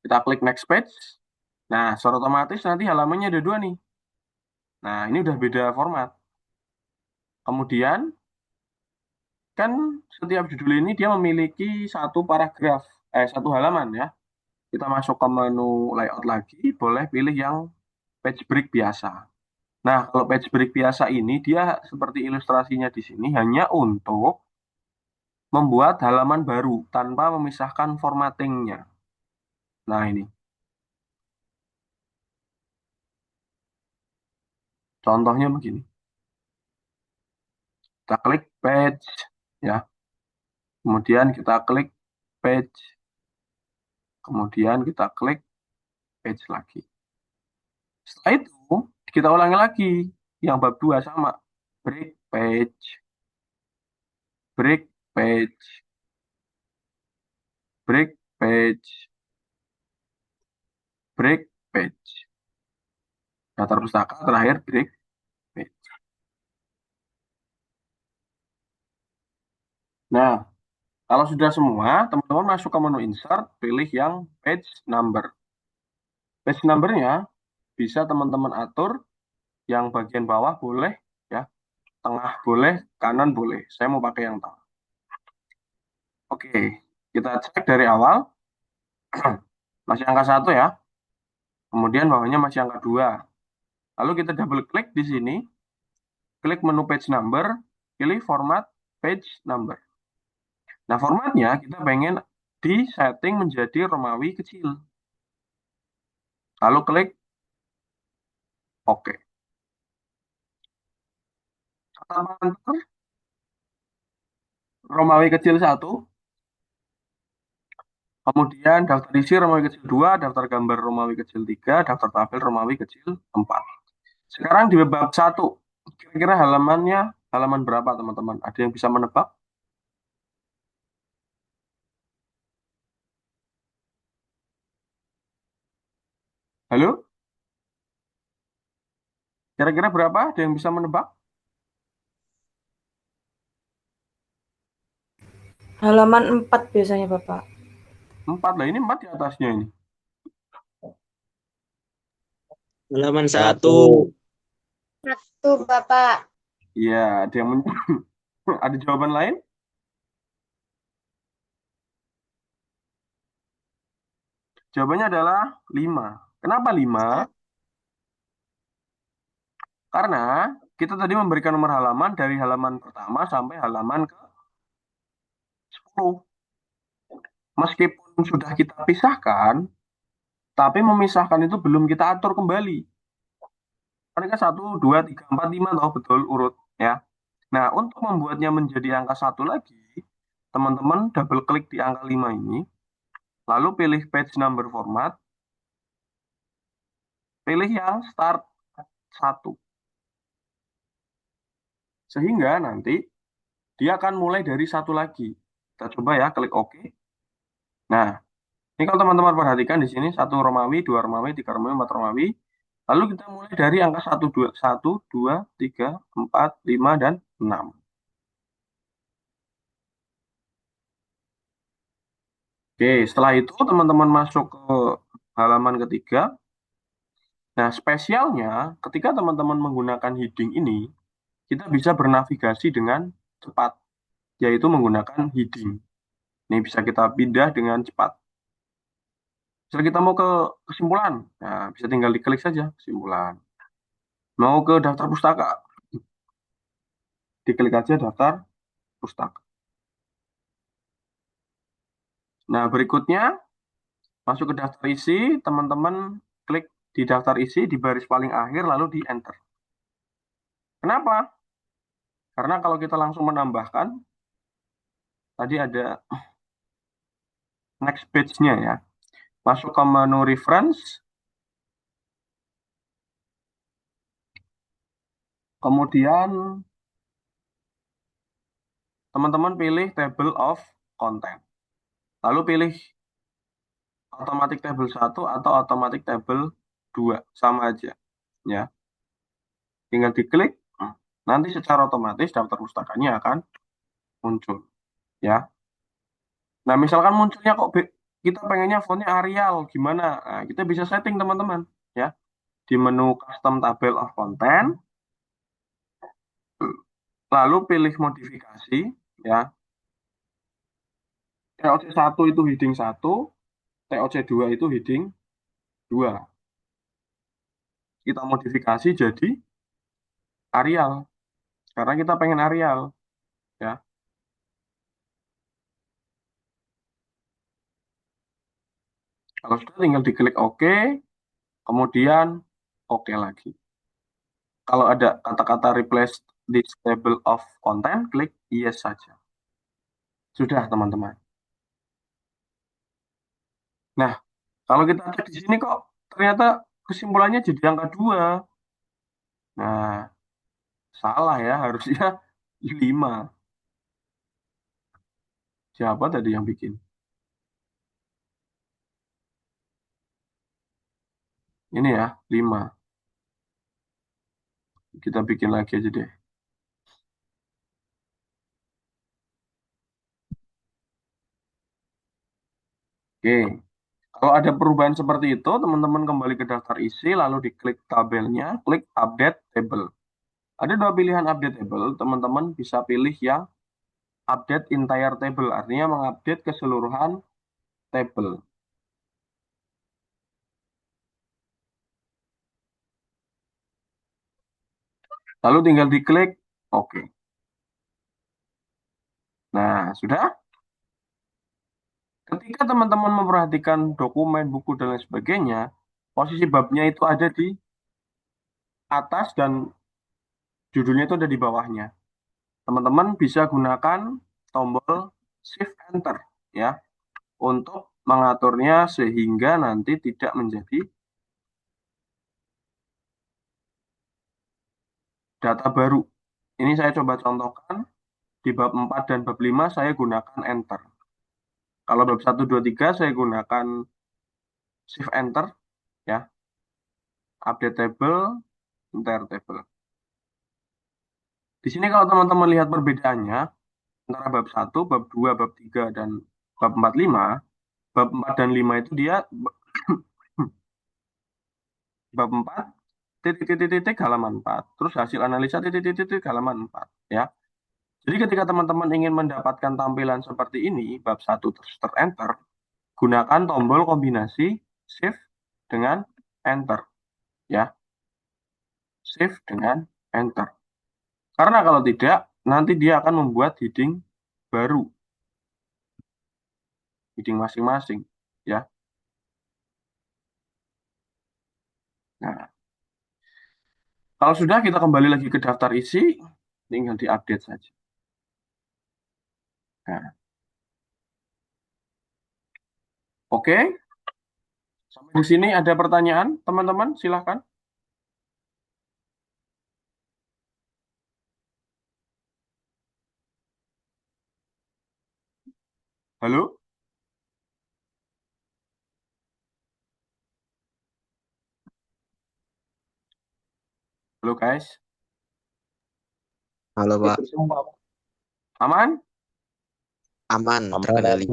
kita klik next page. Nah, secara otomatis nanti halamannya ada 2 nih. Nah, ini udah beda format. Kemudian, kan setiap judul ini dia memiliki satu paragraf, satu halaman ya. Kita masuk ke menu layout lagi, boleh pilih yang page break biasa. Nah, kalau page break biasa ini, dia seperti ilustrasinya di sini, hanya untuk membuat halaman baru, tanpa memisahkan formattingnya. Nah, ini. Contohnya begini. Kita klik page, ya. Kemudian kita klik page. Kemudian kita klik page lagi. Setelah itu, kita ulangi lagi. Yang bab 2 sama. Break page. Break page. Break page. Break page. Daftar pustaka terakhir break page. Nah, kalau sudah semua, teman-teman masuk ke menu insert, pilih yang page number. Page numbernya bisa teman-teman atur, yang bagian bawah boleh, ya, tengah boleh, kanan boleh. Saya mau pakai yang tengah. Oke, kita cek dari awal. Masih angka 1 ya. Kemudian bawahnya masih angka 2. Lalu kita double klik di sini, klik menu page number, pilih format page number. Nah, formatnya kita pengen di setting menjadi Romawi kecil. Lalu klik OK. Kata pengantar Romawi kecil 1, kemudian daftar isi Romawi kecil 2, daftar gambar Romawi kecil 3, daftar tabel Romawi kecil 4. Sekarang di bab 1, kira-kira halamannya halaman berapa teman-teman? Ada yang bisa menebak? Halo? Kira-kira berapa? Ada yang bisa menebak? Halaman 4 biasanya, Bapak. 4 lah, ini 4 di atasnya ini. Halaman 1. Satu, Bapak. Iya, ada yang ada jawaban lain? Jawabannya adalah 5. Kenapa 5? Karena kita tadi memberikan nomor halaman dari halaman pertama sampai halaman ke 10. Meskipun sudah kita pisahkan, tapi memisahkan itu belum kita atur kembali. Karena kan 1, 2, 3, 4, 5 toh, betul urut ya. Nah, untuk membuatnya menjadi angka 1 lagi, teman-teman double klik di angka 5 ini, lalu pilih page number format, pilih yang start 1. Sehingga nanti dia akan mulai dari 1 lagi. Kita coba ya, klik OK. Nah, ini kalau teman-teman perhatikan di sini 1 Romawi, 2 Romawi, 3 Romawi, 4 Romawi. Lalu kita mulai dari angka 1, 2, 1, 2, 3, 4, 5, dan 6. Oke, setelah itu teman-teman masuk ke halaman ketiga. Nah, spesialnya ketika teman-teman menggunakan heading ini, kita bisa bernavigasi dengan cepat, yaitu menggunakan heading. Ini bisa kita pindah dengan cepat. Misalnya kita mau ke kesimpulan, nah bisa tinggal diklik saja kesimpulan. Mau ke daftar pustaka, diklik aja daftar pustaka. Nah, berikutnya masuk ke daftar isi, teman-teman klik di daftar isi di baris paling akhir lalu di enter. Kenapa? Karena kalau kita langsung menambahkan, tadi ada next page-nya ya. Masuk ke menu reference, kemudian teman-teman pilih table of content. Lalu pilih automatic table 1 atau automatic table 2, sama aja ya. Tinggal diklik, nanti secara otomatis daftar pustakanya akan muncul ya. Nah, misalkan munculnya kok kita pengennya fontnya Arial, gimana? Nah, kita bisa setting teman-teman ya. Di menu custom table of content, lalu pilih modifikasi ya. TOC 1 itu heading 1, TOC 2 itu heading 2. Kita modifikasi jadi Arial. Karena kita pengen Arial ya. Kalau sudah tinggal diklik OK, kemudian OK lagi. Kalau ada kata-kata replace this table of content, klik yes saja. Sudah, teman-teman. Nah, kalau kita cek di sini kok ternyata kesimpulannya jadi angka 2. Nah, salah ya, harusnya 5. Siapa tadi yang bikin? Ini ya, 5. Kita bikin lagi aja deh. Oke. Kalau ada perubahan seperti itu, teman-teman kembali ke daftar isi, lalu diklik tabelnya, klik update table. Ada dua pilihan update table, teman-teman bisa pilih yang update entire table, artinya mengupdate keseluruhan table. Lalu tinggal diklik oke. Nah, sudah. Ketika teman-teman memperhatikan dokumen, buku, dan lain sebagainya, posisi babnya itu ada di atas dan judulnya itu ada di bawahnya. Teman-teman bisa gunakan tombol Shift Enter ya untuk mengaturnya sehingga nanti tidak menjadi data baru. Ini saya coba contohkan di bab 4 dan bab 5 saya gunakan Enter. Kalau bab 1, 2, 3 saya gunakan Shift Enter ya. Update table, entire table. Di sini kalau teman-teman lihat perbedaannya antara bab 1, bab 2, bab 3, dan bab 4, 5, bab 4 dan 5 itu dia bab 4, titik-titik halaman 4, terus hasil analisa titik-titik halaman 4, ya. Jadi ketika teman-teman ingin mendapatkan tampilan seperti ini, bab 1 terus ter-enter, gunakan tombol kombinasi Shift dengan Enter, ya. Shift dengan Enter. Karena kalau tidak, nanti dia akan membuat heading baru. Heading masing-masing, ya. Nah, kalau sudah kita kembali lagi ke daftar isi, tinggal diupdate saja. Nah, oke. Sampai di sini ada pertanyaan, teman-teman? Silahkan. Halo? Halo guys, Halo Pak, aman? aman terkendali.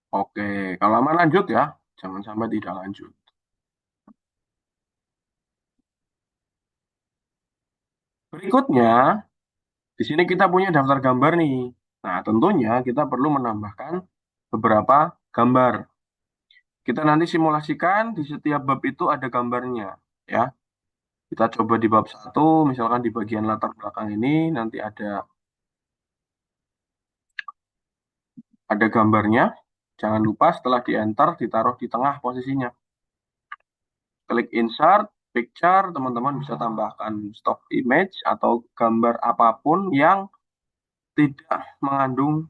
Oke, kalau aman lanjut ya, jangan sampai tidak lanjut. Berikutnya, di sini kita punya daftar gambar nih. Nah, tentunya kita perlu menambahkan beberapa gambar. Kita nanti simulasikan di setiap bab itu ada gambarnya, ya. Kita coba di bab 1, misalkan di bagian latar belakang ini nanti ada gambarnya. Jangan lupa setelah di-enter ditaruh di tengah posisinya. Klik insert, picture, teman-teman bisa tambahkan stock image atau gambar apapun yang tidak mengandung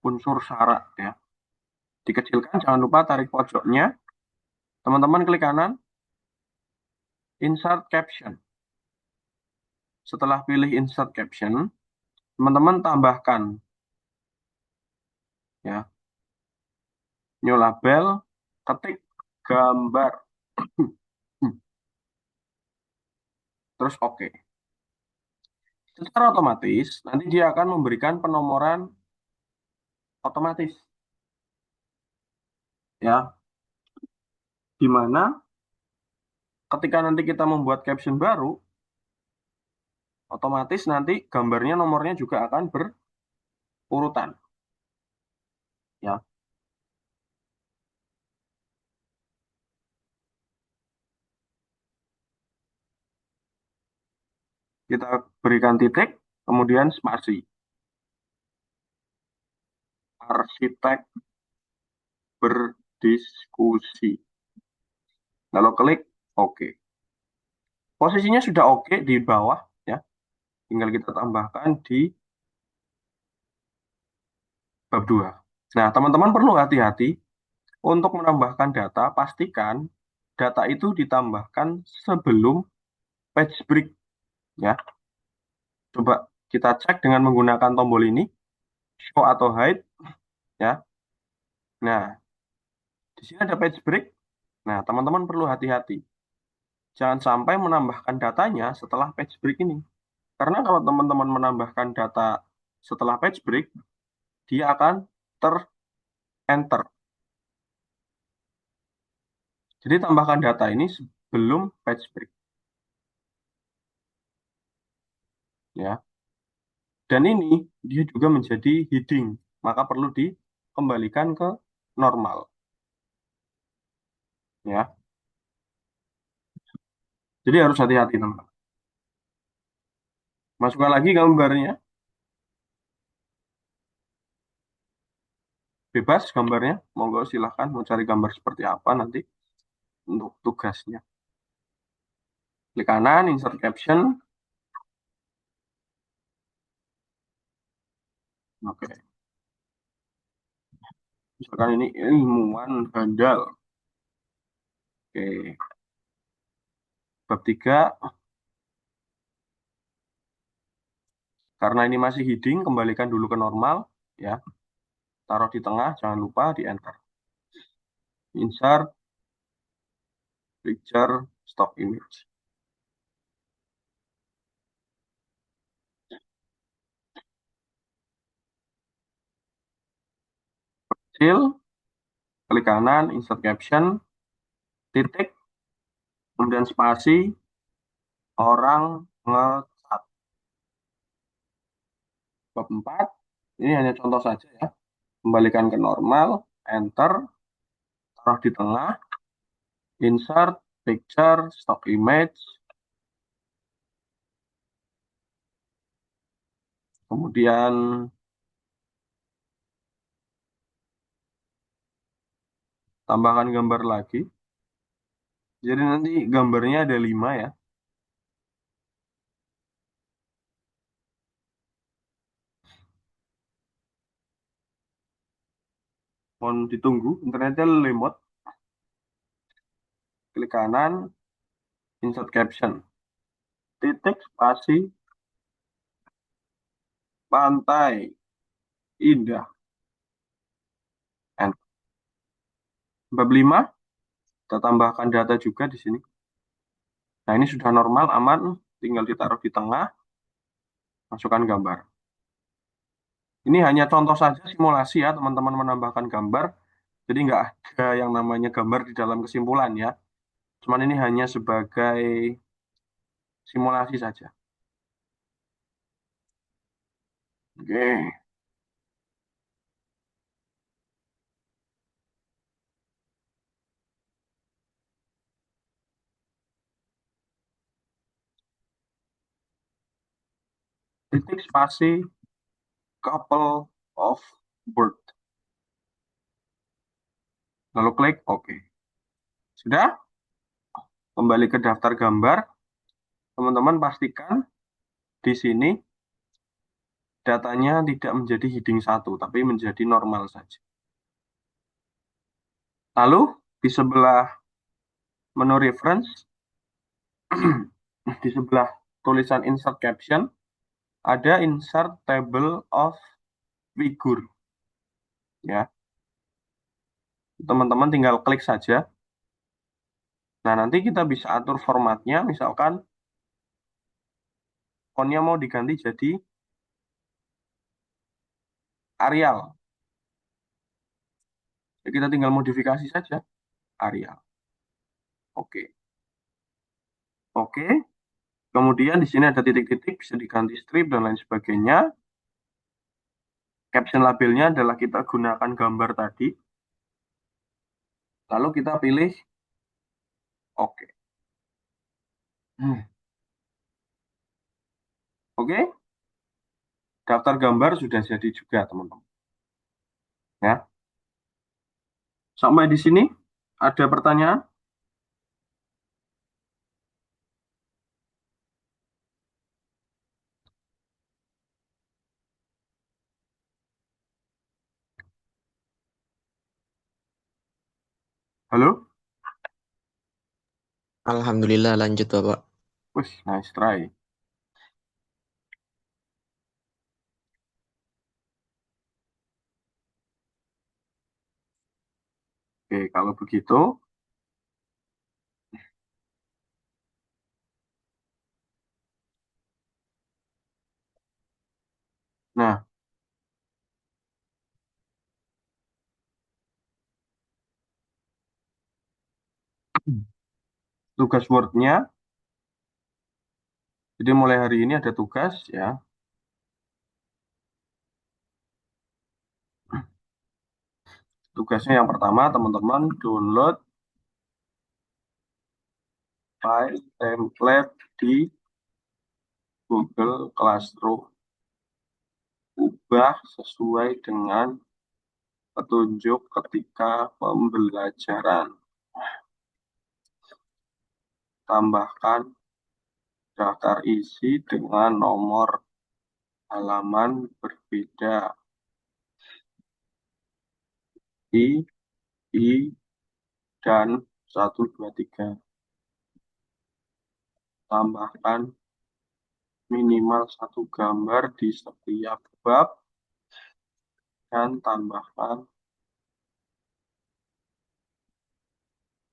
unsur sara ya. Dikecilkan, jangan lupa tarik pojoknya. Teman-teman klik kanan, insert caption. Setelah pilih insert caption, teman-teman tambahkan ya. New label, ketik gambar. Terus oke. Secara otomatis nanti dia akan memberikan penomoran otomatis. Ya. Di mana ketika nanti kita membuat caption baru, otomatis nanti gambarnya nomornya juga akan berurutan. Ya. Kita berikan titik, kemudian spasi. Arsitek berdiskusi. Lalu klik oke. Posisinya sudah oke di bawah ya. Tinggal kita tambahkan di bab 2. Nah, teman-teman perlu hati-hati untuk menambahkan data, pastikan data itu ditambahkan sebelum page break ya. Coba kita cek dengan menggunakan tombol ini, show atau hide ya. Nah, di sini ada page break. Nah, teman-teman perlu hati-hati. Jangan sampai menambahkan datanya setelah page break ini. Karena kalau teman-teman menambahkan data setelah page break, dia akan enter. Jadi tambahkan data ini sebelum page break. Ya. Dan ini dia juga menjadi heading, maka perlu dikembalikan ke normal. Ya. Jadi harus hati-hati teman. Masukkan lagi gambarnya. Bebas gambarnya, monggo silahkan mau cari gambar seperti apa nanti untuk tugasnya. Klik kanan, insert caption. Oke. Misalkan ini ilmuwan handal. Oke. Bab 3. Karena ini masih heading, kembalikan dulu ke normal. Ya. Taruh di tengah, jangan lupa di enter. Insert picture stock image. Kecil, klik kanan, insert caption, titik, kemudian spasi, orang ngecat. Bab 4, ini hanya contoh saja ya. Kembalikan ke normal, enter, taruh di tengah, insert picture stock image, kemudian tambahkan gambar lagi. Jadi nanti gambarnya ada 5 ya. Mohon ditunggu, internetnya lemot. Klik kanan, insert caption, titik, spasi, pantai, indah. Enter. Bab 5, kita tambahkan data juga di sini. Nah ini sudah normal, aman, tinggal ditaruh di tengah, masukkan gambar. Ini hanya contoh saja simulasi ya, teman-teman menambahkan gambar. Jadi nggak ada yang namanya gambar di dalam kesimpulan ya. Cuman ini hanya sebagai simulasi saja. Oke. Titik spasi couple of bird. Lalu klik OK. Sudah? Kembali ke daftar gambar. Teman-teman pastikan di sini datanya tidak menjadi heading 1, tapi menjadi normal saja. Lalu di sebelah menu reference, di sebelah tulisan insert caption, ada insert table of figure. Ya. Teman-teman tinggal klik saja. Nah, nanti kita bisa atur formatnya, misalkan fontnya mau diganti jadi Arial. Ya, kita tinggal modifikasi saja Arial. Oke. Oke. Kemudian di sini ada titik-titik, bisa diganti strip dan lain sebagainya. Caption labelnya adalah kita gunakan gambar tadi. Lalu kita pilih Oke. Oke. Daftar gambar sudah jadi juga, teman-teman. Ya. Sampai di sini ada pertanyaan? Halo? Alhamdulillah lanjut Bapak. Wih, nice try. Oke, kalau begitu, nah, Tugas Word-nya, jadi mulai hari ini ada tugas ya. Tugasnya yang pertama, teman-teman download file template di Google Classroom. Ubah sesuai dengan petunjuk ketika pembelajaran. Tambahkan daftar isi dengan nomor halaman berbeda. I, dan 1, 2, 3. Tambahkan minimal 1 gambar di setiap bab dan tambahkan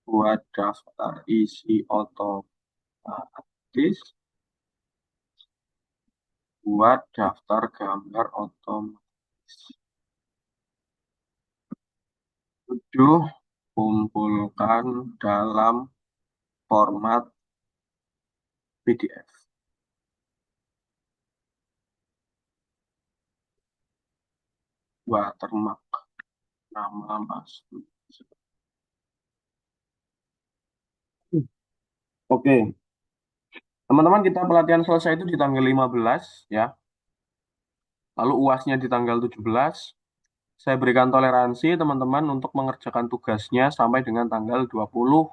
buat daftar isi otomatis, buat daftar gambar otomatis. 7. Kumpulkan dalam format PDF. Watermark nama masuk. Oke. Teman-teman, kita pelatihan selesai itu di tanggal 15 ya. Lalu UASnya di tanggal 17. Saya berikan toleransi teman-teman untuk mengerjakan tugasnya sampai dengan tanggal 20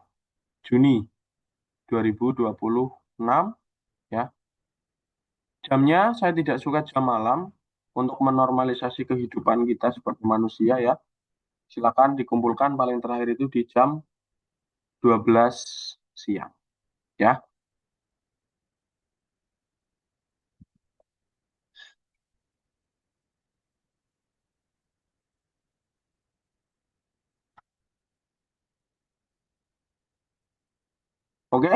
Juni 2026 ya. Jamnya saya tidak suka jam malam untuk menormalisasi kehidupan kita sebagai manusia ya. Silakan dikumpulkan paling terakhir itu di jam 12 siang ya. Oke?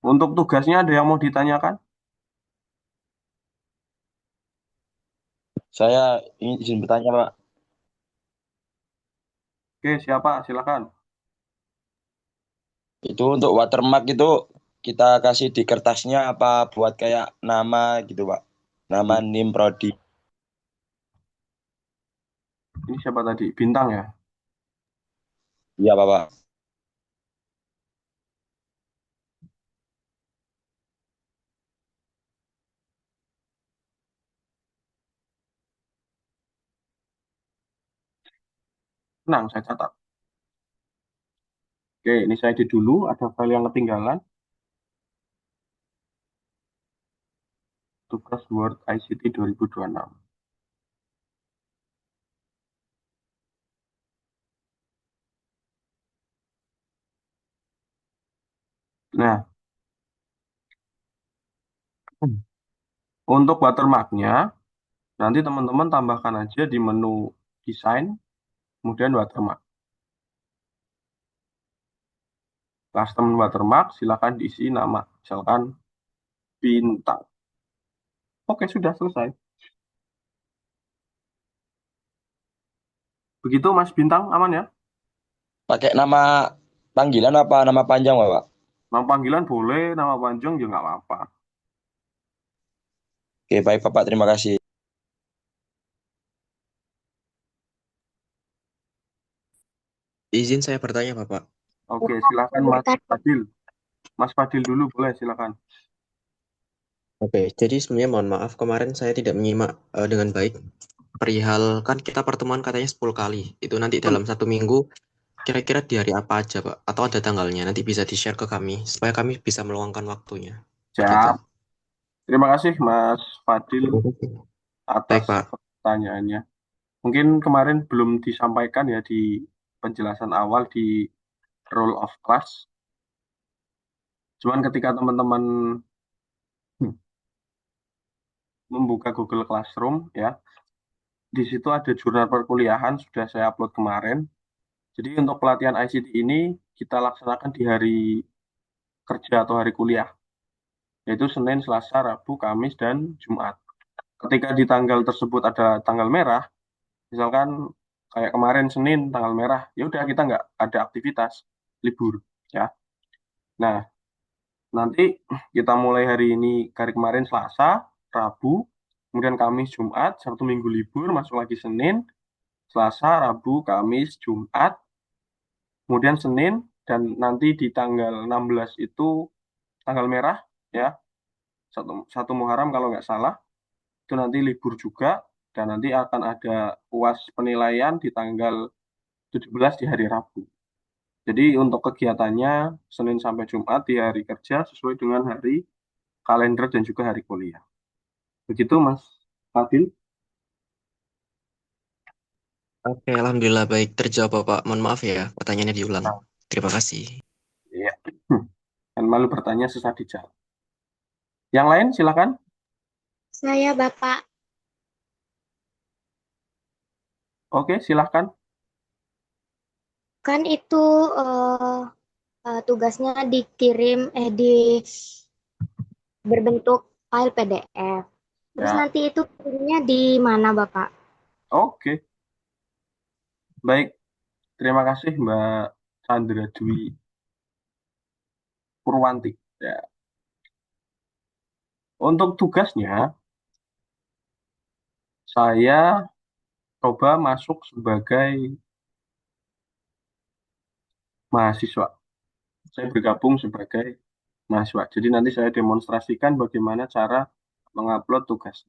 Untuk tugasnya ada yang mau ditanyakan? Saya ingin izin bertanya, Pak. Oke, siapa? Silakan. Itu untuk watermark itu kita kasih di kertasnya apa buat kayak nama gitu, Pak? Nama NIM prodi. Ini siapa tadi? Bintang ya? Iya, Pak. Tenang, saya catat. Oke, ini saya edit dulu. Ada file yang ketinggalan. Tugas Word ICT 2026. Nah, untuk watermarknya, nanti teman-teman tambahkan aja di menu desain, kemudian watermark. Custom watermark, silakan diisi nama. Misalkan Bintang. Oke, sudah selesai. Begitu Mas Bintang, aman ya? Pakai nama panggilan apa nama panjang, Pak? Nama panggilan boleh, nama panjang juga nggak apa-apa. Oke, baik, Bapak. Terima kasih. Izin saya bertanya, Bapak. Oke, silakan Mas Fadil. Mas Fadil dulu boleh, silakan. Oke, jadi sebenarnya mohon maaf kemarin saya tidak menyimak dengan baik. Perihal kan kita pertemuan katanya 10 kali. Itu nanti dalam 1 minggu kira-kira di hari apa aja, Pak? Atau ada tanggalnya? Nanti bisa di-share ke kami supaya kami bisa meluangkan waktunya. Siap. Gitu. Terima kasih Mas Fadil atas Baik, Pak. pertanyaannya. Mungkin kemarin belum disampaikan ya di penjelasan awal di role of class. Cuman ketika teman-teman membuka Google Classroom ya, di situ ada jurnal perkuliahan sudah saya upload kemarin. Jadi untuk pelatihan ICT ini kita laksanakan di hari kerja atau hari kuliah, yaitu Senin, Selasa, Rabu, Kamis, dan Jumat. Ketika di tanggal tersebut ada tanggal merah, misalkan kayak kemarin Senin tanggal merah, ya udah kita nggak ada aktivitas, libur. ya. Nah, nanti kita mulai hari kemarin Selasa, Rabu, kemudian Kamis, Jumat, Sabtu Minggu libur, masuk lagi Senin, Selasa, Rabu, Kamis, Jumat, kemudian Senin, dan nanti di tanggal 16 itu tanggal merah, ya, satu Muharram kalau nggak salah, itu nanti libur juga, dan nanti akan ada UAS penilaian di tanggal 17 di hari Rabu. Jadi untuk kegiatannya Senin sampai Jumat di hari kerja sesuai dengan hari kalender dan juga hari kuliah. Begitu Mas Fadil. Oke, alhamdulillah baik terjawab Bapak. Mohon maaf ya, pertanyaannya diulang. Nah, Terima kasih. iya. Dan malu bertanya susah dijawab. Yang lain silakan. Saya Bapak. Oke, silakan. Kan itu tugasnya dikirim di berbentuk file PDF. Terus Ya, nanti itu kirimnya di mana, Bapak? oke. Baik. Terima kasih Mbak Sandra Dwi Purwanti. Ya. Untuk tugasnya, saya coba masuk sebagai mahasiswa. Saya bergabung sebagai mahasiswa. Jadi nanti saya demonstrasikan bagaimana cara mengupload tugas.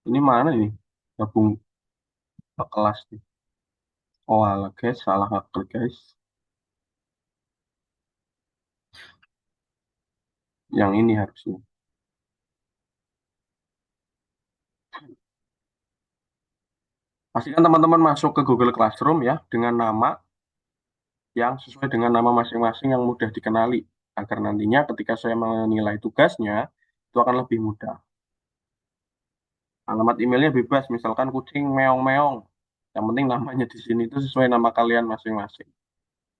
Ini mana ini? Gabung ke kelas nih. Oh, alah guys, salah klik guys. Yang ini harusnya. Pastikan teman-teman masuk ke Google Classroom ya dengan nama yang sesuai dengan nama masing-masing yang mudah dikenali. Agar nantinya ketika saya menilai tugasnya, itu akan lebih mudah. Alamat emailnya bebas, misalkan kucing meong-meong. Yang penting namanya di sini itu sesuai nama kalian masing-masing.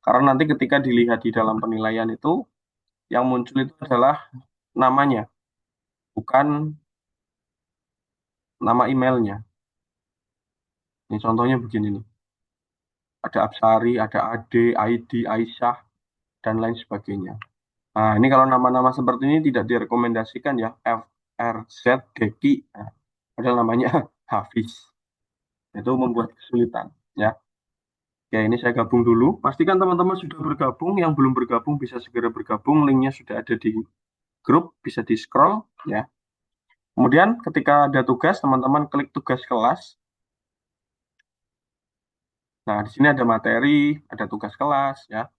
Karena nanti ketika dilihat di dalam penilaian itu, yang muncul itu adalah namanya, bukan nama emailnya. Ini contohnya begini nih. Ada Absari, ada Ade, Aidi, Aisyah, dan lain sebagainya. Nah, ini kalau nama-nama seperti ini tidak direkomendasikan ya, FRZ, Deki, nah, padahal namanya Hafiz. Itu membuat kesulitan, ya. Ya, ini saya gabung dulu. Pastikan teman-teman sudah bergabung. Yang belum bergabung bisa segera bergabung. Linknya sudah ada di grup, bisa di-scroll, ya. Kemudian ketika ada tugas, teman-teman klik tugas kelas. Nah, di sini ada materi, ada tugas kelas, ya.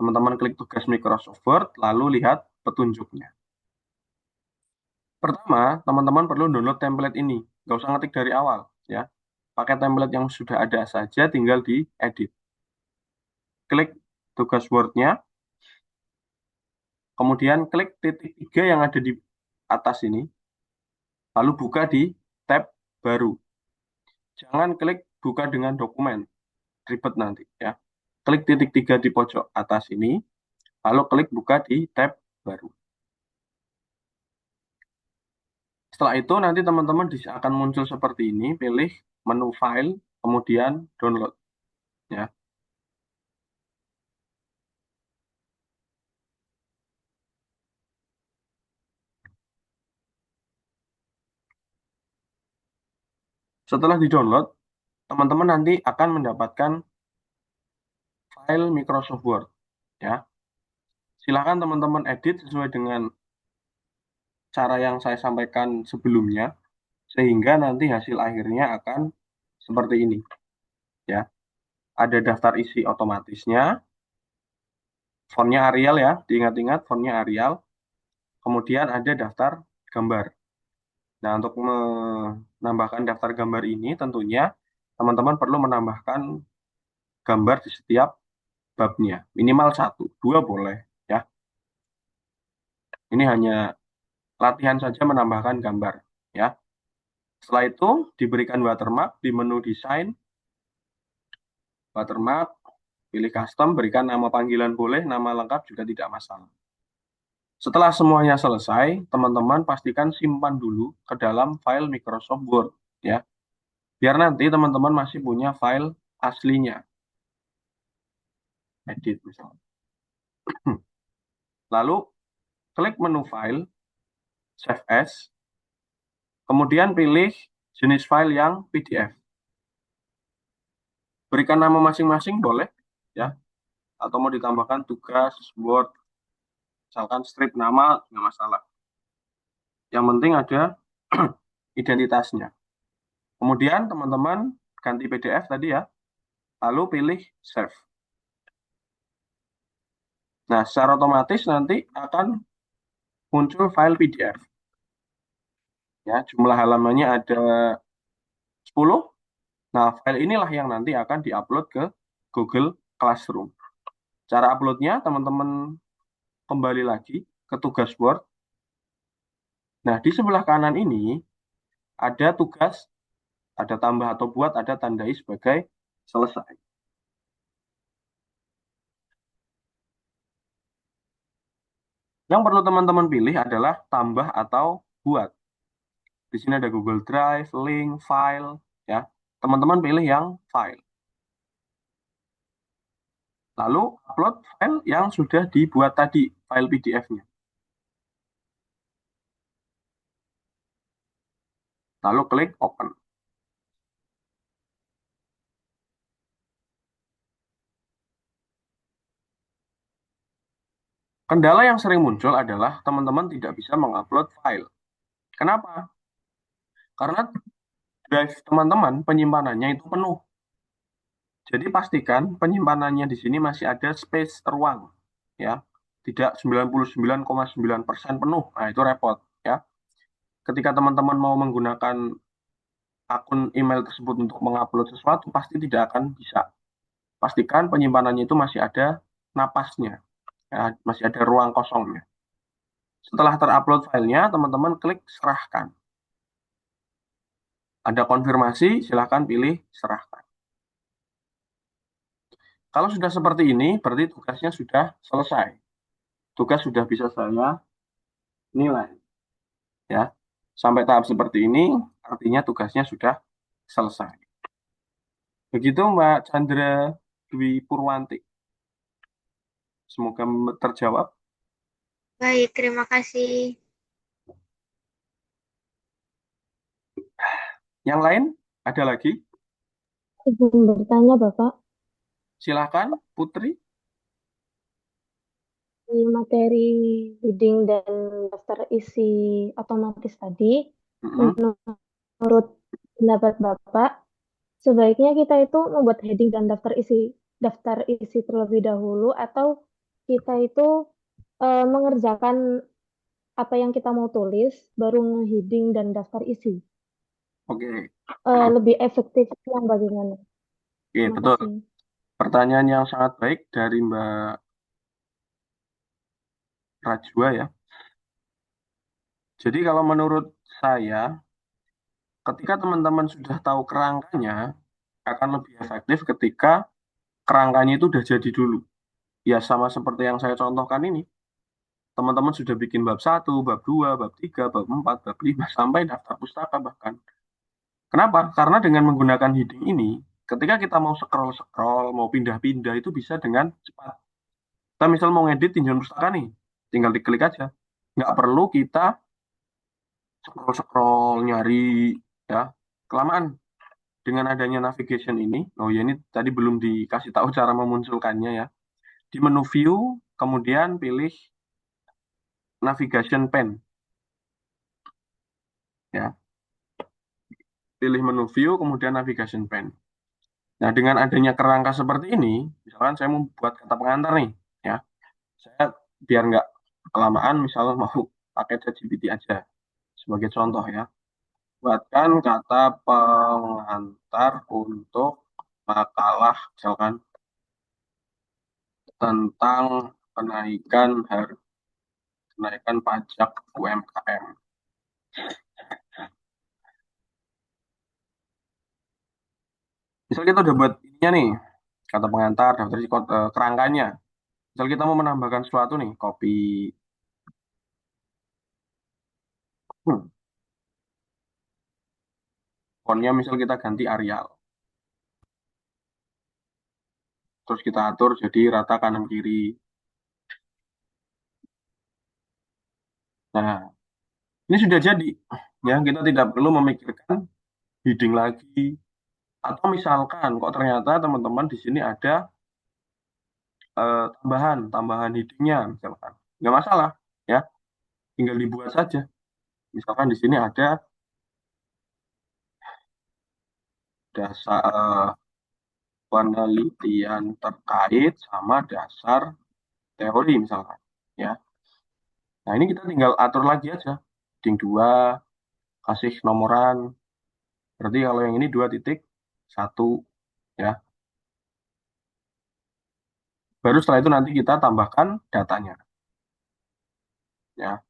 Teman-teman klik tugas Microsoft Word, lalu lihat petunjuknya. Pertama, teman-teman perlu download template ini. Nggak usah ngetik dari awal, ya. Pakai template yang sudah ada saja, tinggal diedit. Klik tugas Word-nya, kemudian klik titik 3 yang ada di atas ini, lalu buka di tab baru. Jangan klik buka dengan dokumen, ribet nanti, ya. Klik titik 3 di pojok atas ini, lalu klik buka di tab baru. Setelah itu nanti teman-teman akan muncul seperti ini, pilih menu file, kemudian download, ya. Setelah di-download, teman-teman nanti akan mendapatkan file Microsoft Word, ya. Silakan teman-teman edit sesuai dengan cara yang saya sampaikan sebelumnya, sehingga nanti hasil akhirnya akan seperti ini, ya. Ada daftar isi otomatisnya, fontnya Arial ya, diingat-ingat fontnya Arial. Kemudian ada daftar gambar. Nah, untuk menambahkan daftar gambar ini tentunya teman-teman perlu menambahkan gambar di setiap babnya. Minimal 1, 2 boleh, ya. Ini hanya latihan saja menambahkan gambar, ya. Setelah itu diberikan watermark di menu desain, watermark, pilih custom, berikan nama panggilan boleh, nama lengkap juga tidak masalah. Setelah semuanya selesai, teman-teman pastikan simpan dulu ke dalam file Microsoft Word ya. Biar nanti teman-teman masih punya file aslinya. Edit misalnya. Lalu klik menu file, save as, kemudian pilih jenis file yang PDF. Berikan nama masing-masing boleh ya, atau mau ditambahkan tugas, Word, misalkan strip nama, nggak masalah. Yang penting ada identitasnya. Kemudian teman-teman ganti PDF tadi ya, lalu pilih save. Nah, secara otomatis nanti akan muncul file PDF. Ya, jumlah halamannya ada 10. Nah, file inilah yang nanti akan diupload ke Google Classroom. Cara uploadnya, teman-teman kembali lagi ke tugas Word. Nah, di sebelah kanan ini ada tugas, ada tambah atau buat, ada tandai sebagai selesai. Yang perlu teman-teman pilih adalah tambah atau buat. Di sini ada Google Drive, link, file, ya. Teman-teman pilih yang file. Lalu upload file yang sudah dibuat tadi, file PDF-nya. Lalu klik open. Kendala yang sering muncul adalah teman-teman tidak bisa mengupload file. Kenapa? Karena drive teman-teman penyimpanannya itu penuh. Jadi pastikan penyimpanannya di sini masih ada space ruang, ya. Tidak 99,9% penuh. Nah, itu repot, ya. Ketika teman-teman mau menggunakan akun email tersebut untuk mengupload sesuatu, pasti tidak akan bisa. Pastikan penyimpanannya itu masih ada napasnya, ya, masih ada ruang kosongnya. Setelah terupload filenya, teman-teman klik serahkan. Ada konfirmasi, silahkan pilih serahkan. Kalau sudah seperti ini, berarti tugasnya sudah selesai. Tugas sudah bisa saya nilai. Ya, sampai tahap seperti ini, artinya tugasnya sudah selesai. Begitu Mbak Chandra Dwi Purwanti. Semoga terjawab. Baik, terima kasih. Yang lain, ada lagi? Izin bertanya, Bapak. Silahkan, Putri. Di materi bidding dan daftar isi otomatis tadi, menurut pendapat Bapak, sebaiknya kita itu membuat heading dan daftar isi terlebih dahulu atau kita itu mengerjakan apa yang kita mau tulis baru nge-heading dan daftar isi. Oke. Lebih efektif yang bagaimana? Oke, Terima betul. kasih. Pertanyaan yang sangat baik dari Mbak Rajwa ya. Jadi kalau menurut saya, ketika teman-teman sudah tahu kerangkanya, akan lebih efektif ketika kerangkanya itu udah jadi dulu. Ya sama seperti yang saya contohkan ini. Teman-teman sudah bikin bab 1, bab 2, bab 3, bab 4, bab 5, sampai daftar pustaka bahkan. Kenapa? Karena dengan menggunakan heading ini, ketika kita mau scroll-scroll, mau pindah-pindah, itu bisa dengan cepat. Kita misal mau ngedit tinjauan pustaka nih, tinggal diklik aja. Nggak perlu kita scroll-scroll, nyari, ya, kelamaan. Dengan adanya navigation ini, oh ya ini tadi belum dikasih tahu cara memunculkannya ya. Di menu view, kemudian pilih navigation pen. Ya, pilih menu view, kemudian navigation pen. Nah, dengan adanya kerangka seperti ini, misalkan saya mau buat kata pengantar nih, ya, saya biar nggak kelamaan, misalnya mau pakai ChatGPT aja sebagai contoh ya. Buatkan kata pengantar untuk makalah, misalkan tentang kenaikan pajak UMKM. Misal kita udah buat ininya nih, kata pengantar, daftar isi kerangkanya. Misal kita mau menambahkan sesuatu nih, copy Hmm. Fontnya misal kita ganti Arial. Terus kita atur jadi rata kanan kiri. Nah, ini sudah jadi. Ya, kita tidak perlu memikirkan heading lagi. Atau misalkan kok ternyata teman-teman di sini ada tambahan headingnya misalkan. Nggak masalah, ya. Tinggal dibuat saja. Misalkan di sini ada dasar penelitian terkait sama dasar teori misalkan, ya. Nah, ini kita tinggal atur lagi aja. Heading 2, kasih nomoran. Berarti kalau yang ini 2.1, ya. Baru setelah itu nanti kita tambahkan datanya, ya.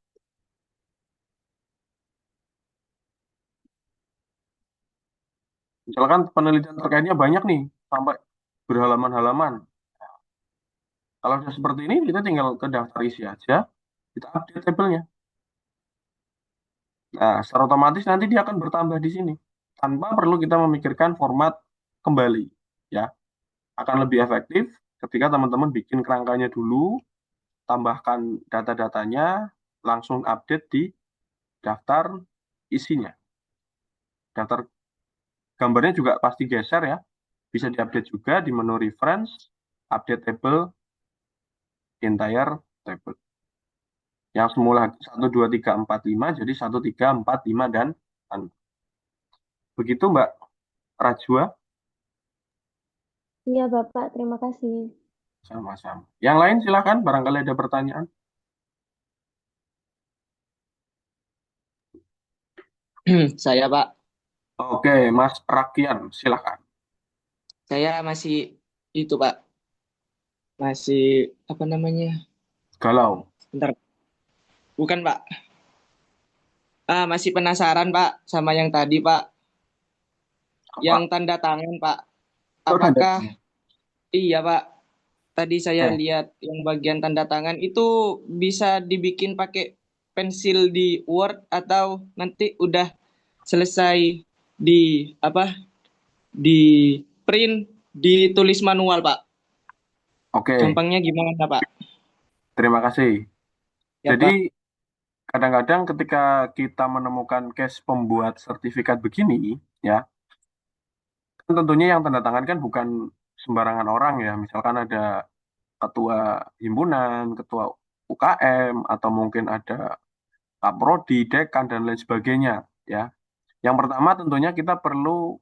Misalkan penelitian terkaitnya banyak nih, sampai berhalaman-halaman. Kalau sudah seperti ini, kita tinggal ke daftar isi aja, kita update tabelnya. Nah, secara otomatis nanti dia akan bertambah di sini, tanpa perlu kita memikirkan format kembali, ya. Akan lebih efektif ketika teman-teman bikin kerangkanya dulu, tambahkan data-datanya, langsung update di daftar isinya. Daftar gambarnya juga pasti geser, ya. Bisa diupdate juga di menu reference, update table, entire table. Yang semula 1, 2, 3, 4, 5 jadi 1, 3, 4, 5, dan 6. Begitu Mbak Rajwa. Iya, Bapak. Terima kasih. Sama-sama. Yang lain silakan, barangkali ada pertanyaan. Saya Pak, Oke, Mas Rakian, silakan. saya masih itu Pak, masih apa namanya? Galau. Bentar, bukan Pak. Masih penasaran Pak sama yang tadi Pak, yang tanda tangan Pak. Oh, Apakah iya Pak? Tadi saya Eh. lihat yang bagian tanda tangan itu bisa dibikin pakai pensil di Word atau nanti udah selesai di apa? Di print, ditulis manual Pak. Oke, Gampangnya gimana Pak? terima kasih. Ya Jadi Pak. kadang-kadang ketika kita menemukan case pembuat sertifikat begini, ya, kan tentunya yang tanda tangan kan bukan sembarangan orang, ya. Misalkan ada ketua himpunan, ketua UKM, atau mungkin ada kaprodi, dekan, dan lain sebagainya, ya. Yang pertama tentunya kita perlu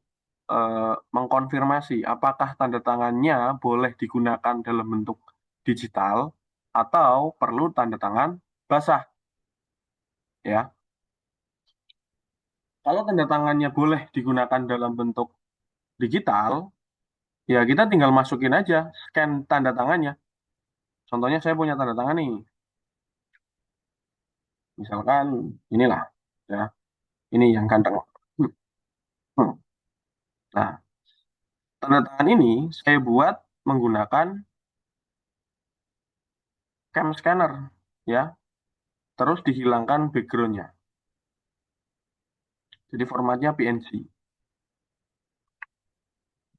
mengkonfirmasi apakah tanda tangannya boleh digunakan dalam bentuk digital atau perlu tanda tangan basah, ya. Kalau tanda tangannya boleh digunakan dalam bentuk digital, ya kita tinggal masukin aja scan tanda tangannya. Contohnya saya punya tanda tangan nih, misalkan inilah, ya, ini yang ganteng. Hmm. Nah, tanda tangan ini saya buat menggunakan cam scanner, ya. Terus dihilangkan backgroundnya. Jadi formatnya PNG.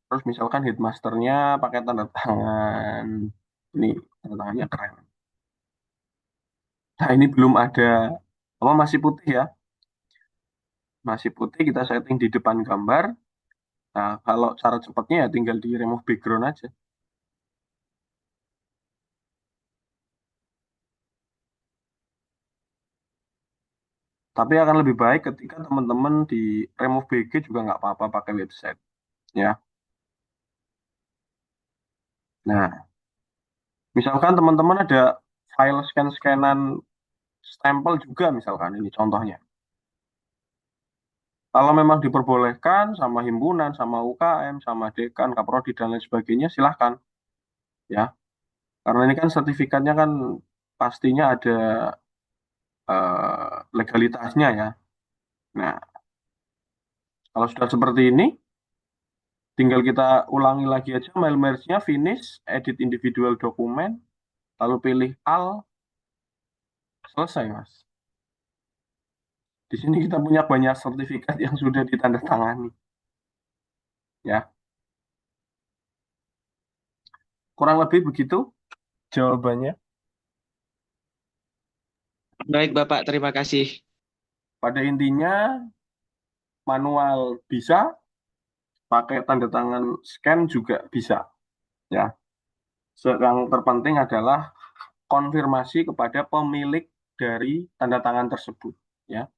Terus misalkan headmasternya pakai tanda tangan. Ini tanda tangannya keren. Nah, ini belum ada, apa, masih putih, ya. Masih putih, kita setting di depan gambar. Nah, kalau cara cepatnya ya tinggal di remove background aja. Tapi akan lebih baik ketika teman-teman di remove BG juga nggak apa-apa pakai website, ya. Nah, misalkan teman-teman ada file scan-scanan stempel juga, misalkan ini contohnya. Kalau memang diperbolehkan sama himpunan, sama UKM, sama dekan, kaprodi, dan lain sebagainya, silahkan, ya. Karena ini kan sertifikatnya kan pastinya ada legalitasnya, ya. Nah, kalau sudah seperti ini, tinggal kita ulangi lagi aja mail merge-nya, finish, edit individual dokumen, lalu pilih all, selesai, Mas. Di sini kita punya banyak sertifikat yang sudah ditandatangani. Ya, kurang lebih begitu jawabannya. Baik, Bapak. Terima kasih. Pada intinya, manual bisa, pakai tanda tangan scan juga bisa. Ya, yang terpenting adalah konfirmasi kepada pemilik dari tanda tangan tersebut. Ya,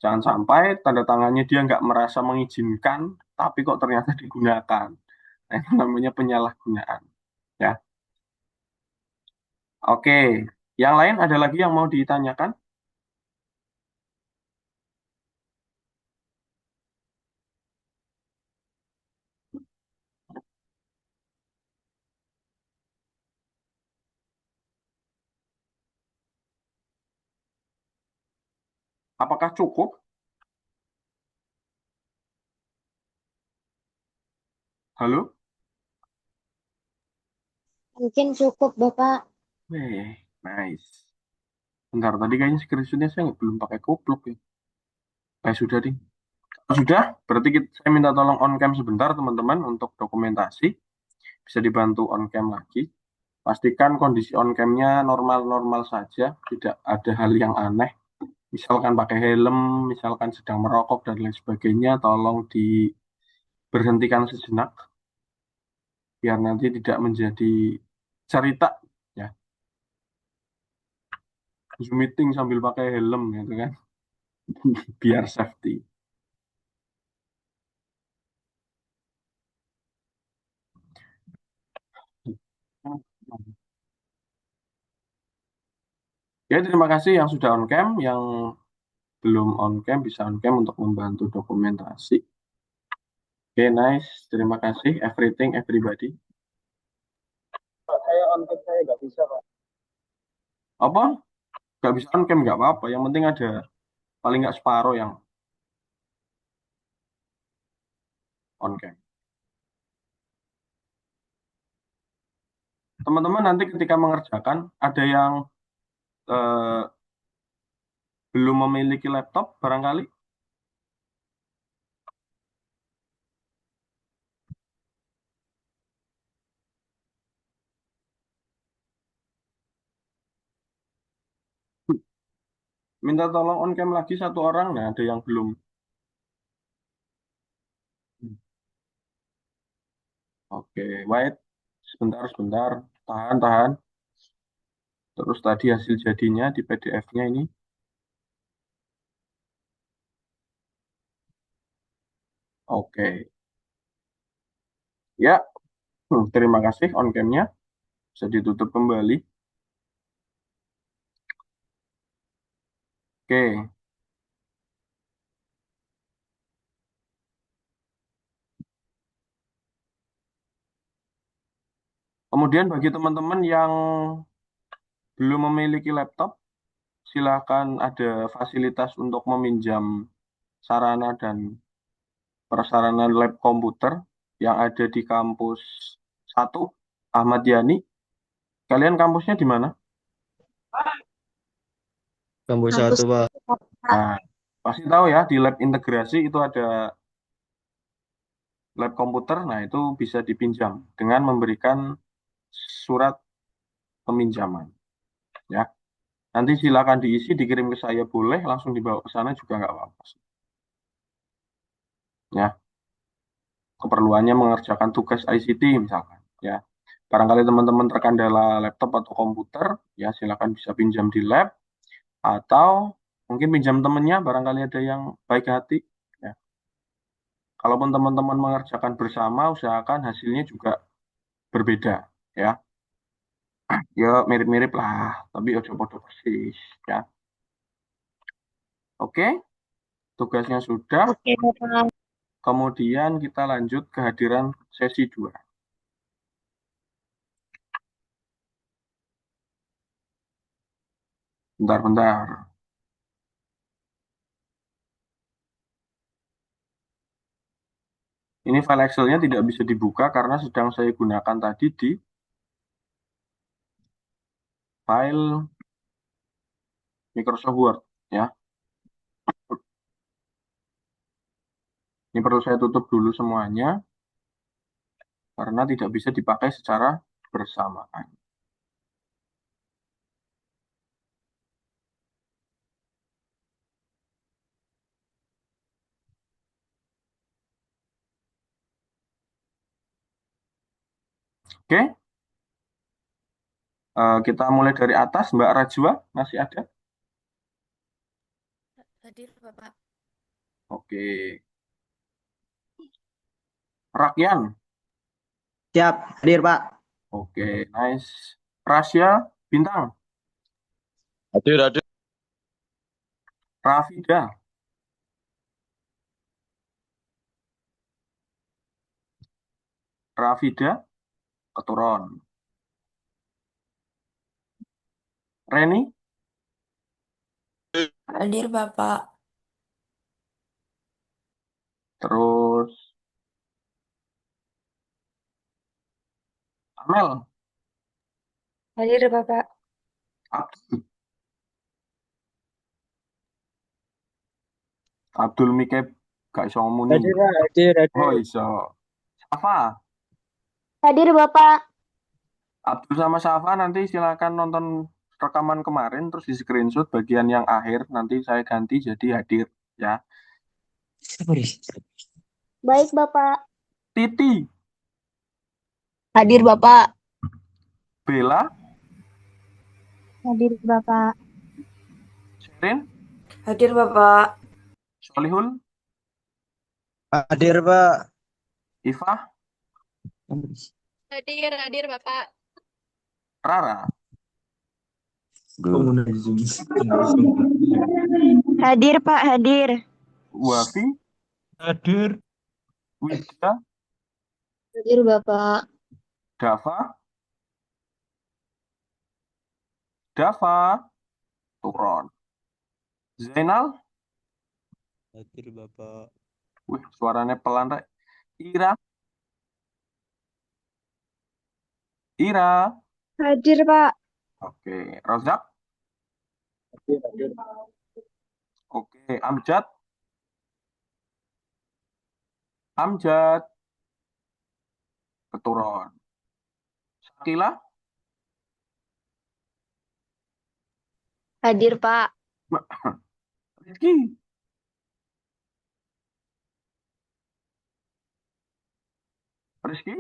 jangan sampai tanda tangannya dia nggak merasa mengizinkan, tapi kok ternyata digunakan. Nah, itu namanya penyalahgunaan. Ya, oke. Yang lain ada lagi yang mau ditanyakan? Apakah cukup? Halo? Mungkin cukup, Bapak. Nice. Bentar, tadi kayaknya screenshotnya saya belum pakai kupluk ya. Sudah deh. Oh, sudah, berarti saya minta tolong on cam sebentar teman-teman untuk dokumentasi. Bisa dibantu on cam lagi. Pastikan kondisi on camnya normal-normal saja, tidak ada hal yang aneh. Misalkan pakai helm, misalkan sedang merokok dan lain sebagainya, tolong diberhentikan sejenak biar nanti tidak menjadi cerita ya. Zoom meeting sambil pakai helm gitu kan, biar safety. Ya, terima kasih yang sudah on cam, yang belum on cam bisa on cam untuk membantu dokumentasi. Oke, nice. Terima kasih everything, everybody. Pak, saya on cam saya nggak bisa, Pak. Apa? Nggak bisa on cam nggak apa-apa. Yang penting ada paling nggak separuh yang on cam. Teman-teman nanti ketika mengerjakan ada yang eh, belum memiliki laptop barangkali. Minta tolong on cam lagi satu orang. Nah, ada yang belum. Oke, wait. Sebentar, sebentar. Tahan, tahan. Terus tadi hasil jadinya di PDF-nya ini. Oke. Ya, terima kasih on cam-nya. Bisa ditutup kembali. Oke. Kemudian bagi teman-teman yang belum memiliki laptop, silakan ada fasilitas untuk meminjam sarana dan prasarana lab komputer yang ada di kampus 1 Ahmad Yani. Kalian kampusnya di mana? Kampus Kampus 1, Pak. Nah, pasti tahu ya, di lab integrasi itu ada lab komputer. Nah, itu bisa dipinjam dengan memberikan surat peminjaman. Ya, nanti silakan diisi, dikirim ke saya boleh, langsung dibawa ke sana juga nggak apa-apa. Ya, keperluannya mengerjakan tugas ICT misalkan. Ya, barangkali teman-teman terkendala laptop atau komputer, ya silakan bisa pinjam di lab atau mungkin pinjam temennya, barangkali ada yang baik hati. Ya, kalaupun teman-teman mengerjakan bersama, usahakan hasilnya juga berbeda. Ya, ya mirip-mirip lah, tapi ojo podo persis. Ya, oke, tugasnya sudah. Oke, Bapak. Kemudian kita lanjut kehadiran sesi 2. Bentar-bentar. Ini file Excel-nya tidak bisa dibuka karena sedang saya gunakan tadi di file Microsoft Word. Ya, Ini perlu saya tutup dulu semuanya karena tidak bisa dipakai secara bersamaan. Oke, kita mulai dari atas. Mbak Rajwa masih ada? Hadir, Bapak. Oke. Rakyan. Siap, hadir Pak. Oke, nice. Rasya Bintang. Hadir. Rafida. Rafida keturun. Reni. Hadir, Bapak. Terus Amel. Hadir, Bapak. Abdul. Abdul Mike gak iso ngomuni. Hadir, Pak. Hadir. Oh iso. Safa. Hadir Bapak. Abdul sama Safa nanti silakan nonton rekaman kemarin terus di screenshot bagian yang akhir nanti saya ganti jadi hadir ya. Baik Bapak. Titi. Hadir Bapak. Bella. Hadir Bapak. Sherin. Hadir, Bapak. Solihul. Hadir Pak. Iva. Hadir Bapak. Rara. Hadir Pak, hadir. Wafi. Hadir. Widya. Hadir Bapak. Dava. Dava. Turun. Zainal. Hadir Bapak. Wih, suaranya pelan, Rek. Ira. Ira. Hadir Pak. Oke. Rozak. Hadir. Oke. Amjad. Amjad. Keturun. Sakila. Hadir Pak. Rizky. Rizky.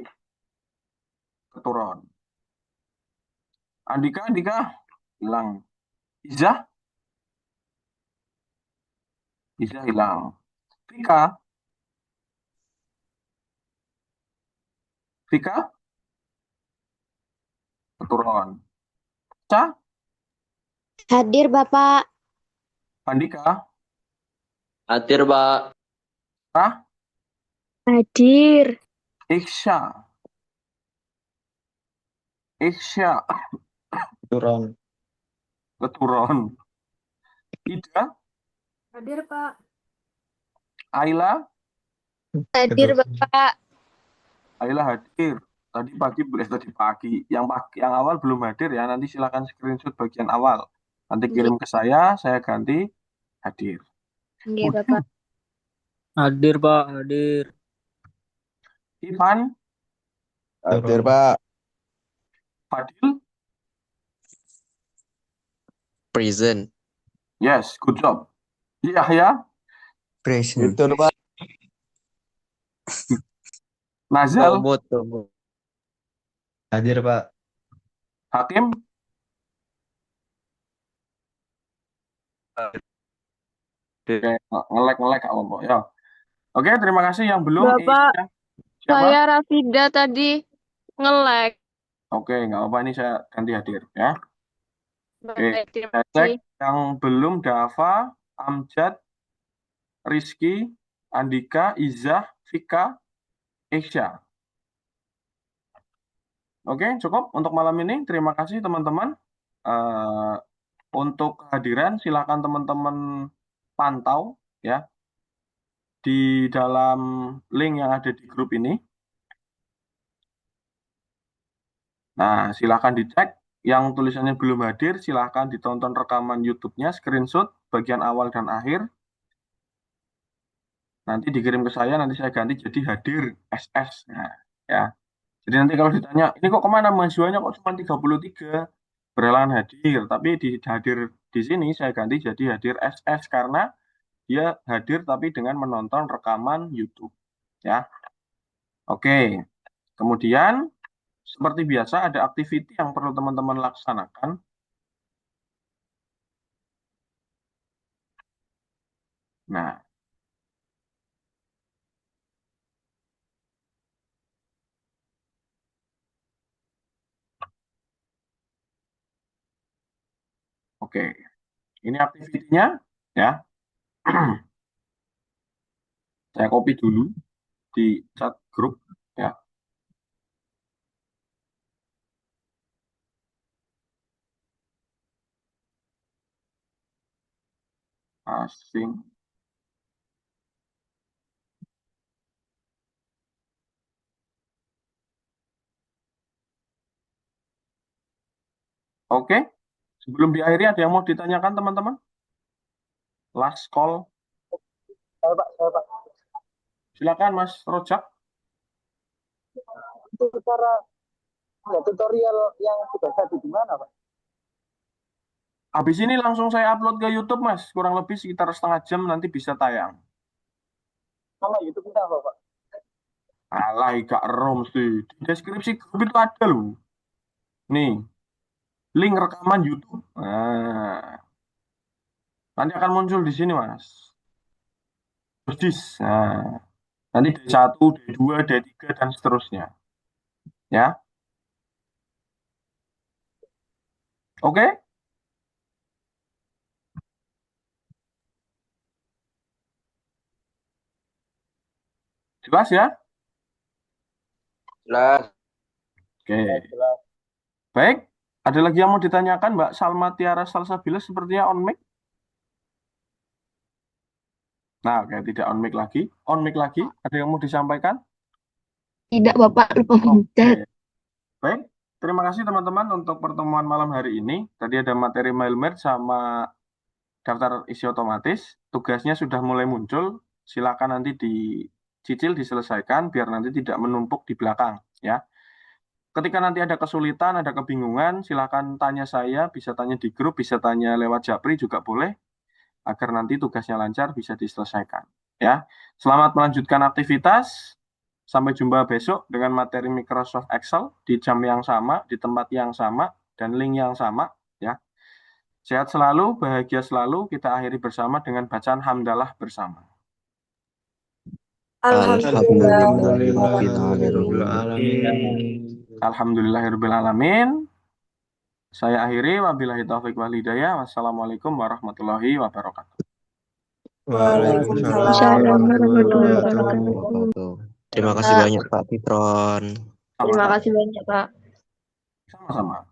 Keturun. Andika. Hilang. Iza. Hilang. Vika. Keturun. Ca. Hadir Bapak. Andika. Hadir, Pak. Rah. Hadir. Iksya. Keturun. Ida. Hadir, Pak. Ayla. Hadir Bapak. Ayla hadir. Tadi pagi. Yang awal belum hadir ya. Nanti silakan screenshot bagian awal. Nanti kirim ke saya ganti hadir. Hadir Bapak. Hadir, Pak. Hadir. Ivan. Hadir, Pak. Fadil. Present. Yes, good job. Yahya. Present. Betul, Pak. Nazal. Hadir Pak. Hakim. Oke, ngelek apa ya. Oke, terima kasih yang belum. Bapak, Siapa? saya Rafida tadi nge-lag. Oke, nggak apa-apa, ini saya ganti hadir ya. Oke, Baik, terima saya kasih. cek yang belum Dava, Amjad, Rizky, Andika, Izah, Vika, Isya. Oke, cukup untuk malam ini. Terima kasih teman-teman. Untuk kehadiran silakan teman-teman pantau ya di dalam link yang ada di grup ini. Nah, silakan dicek. Yang tulisannya belum hadir, silakan ditonton rekaman YouTube-nya, screenshot bagian awal dan akhir. Nanti dikirim ke saya, nanti saya ganti jadi hadir SS. Nah, ya. Jadi nanti kalau ditanya, ini kok kemana mahasiswanya kok cuma 33 berhalangan hadir, tapi di hadir di sini saya ganti jadi hadir SS karena dia hadir tapi dengan menonton rekaman YouTube. Ya, oke. Kemudian seperti biasa ada activity yang perlu teman-teman laksanakan. Nah, oke. Ini activity-nya ya. Saya copy dulu di chat grup ya. Asing. Oke. Sebelum diakhiri ada yang mau ditanyakan teman-teman? Last call. Pak. Silakan Mas Rojak. Itu cara tutorial yang sudah tadi di mana, Pak? Habis ini langsung saya upload ke YouTube, Mas. Kurang lebih sekitar setengah jam nanti bisa tayang. Nama YouTube kita apa, Pak? Alah, gak rom sih. Di deskripsi grup itu ada loh. Nih, link rekaman YouTube. Nah, nanti akan muncul di sini, Mas. Persis. Nah, nanti D1, D2, D3, dan seterusnya. Ya. Oke? Jelas ya? Jelas. Oke. Baik. Ada lagi yang mau ditanyakan, Mbak Salma Tiara Salsabila sepertinya on mic? Nah, oke, tidak on mic lagi. On mic lagi. Ada yang mau disampaikan? Tidak, Bapak, lupa Oke. mencet. Baik. Terima kasih teman-teman untuk pertemuan malam hari ini. Tadi ada materi Mailmer sama daftar isi otomatis. Tugasnya sudah mulai muncul. Silakan nanti dicicil, diselesaikan biar nanti tidak menumpuk di belakang, ya. Ketika nanti ada kesulitan, ada kebingungan, silakan tanya saya, bisa tanya di grup, bisa tanya lewat Japri juga boleh, agar nanti tugasnya lancar bisa diselesaikan. Ya, selamat melanjutkan aktivitas. Sampai jumpa besok dengan materi Microsoft Excel di jam yang sama, di tempat yang sama, dan link yang sama. Ya, sehat selalu, bahagia selalu. Kita akhiri bersama dengan bacaan hamdalah bersama. Alhamdulillahirrahmanirrahim. Saya akhiri, wabillahi taufiq wal hidayah. Wassalamualaikum warahmatullahi wabarakatuh. Waalaikumsalam warahmatullahi wabarakatuh. Terima kasih banyak Pak Fitron. Terima kasih banyak, Pak. Sama-sama.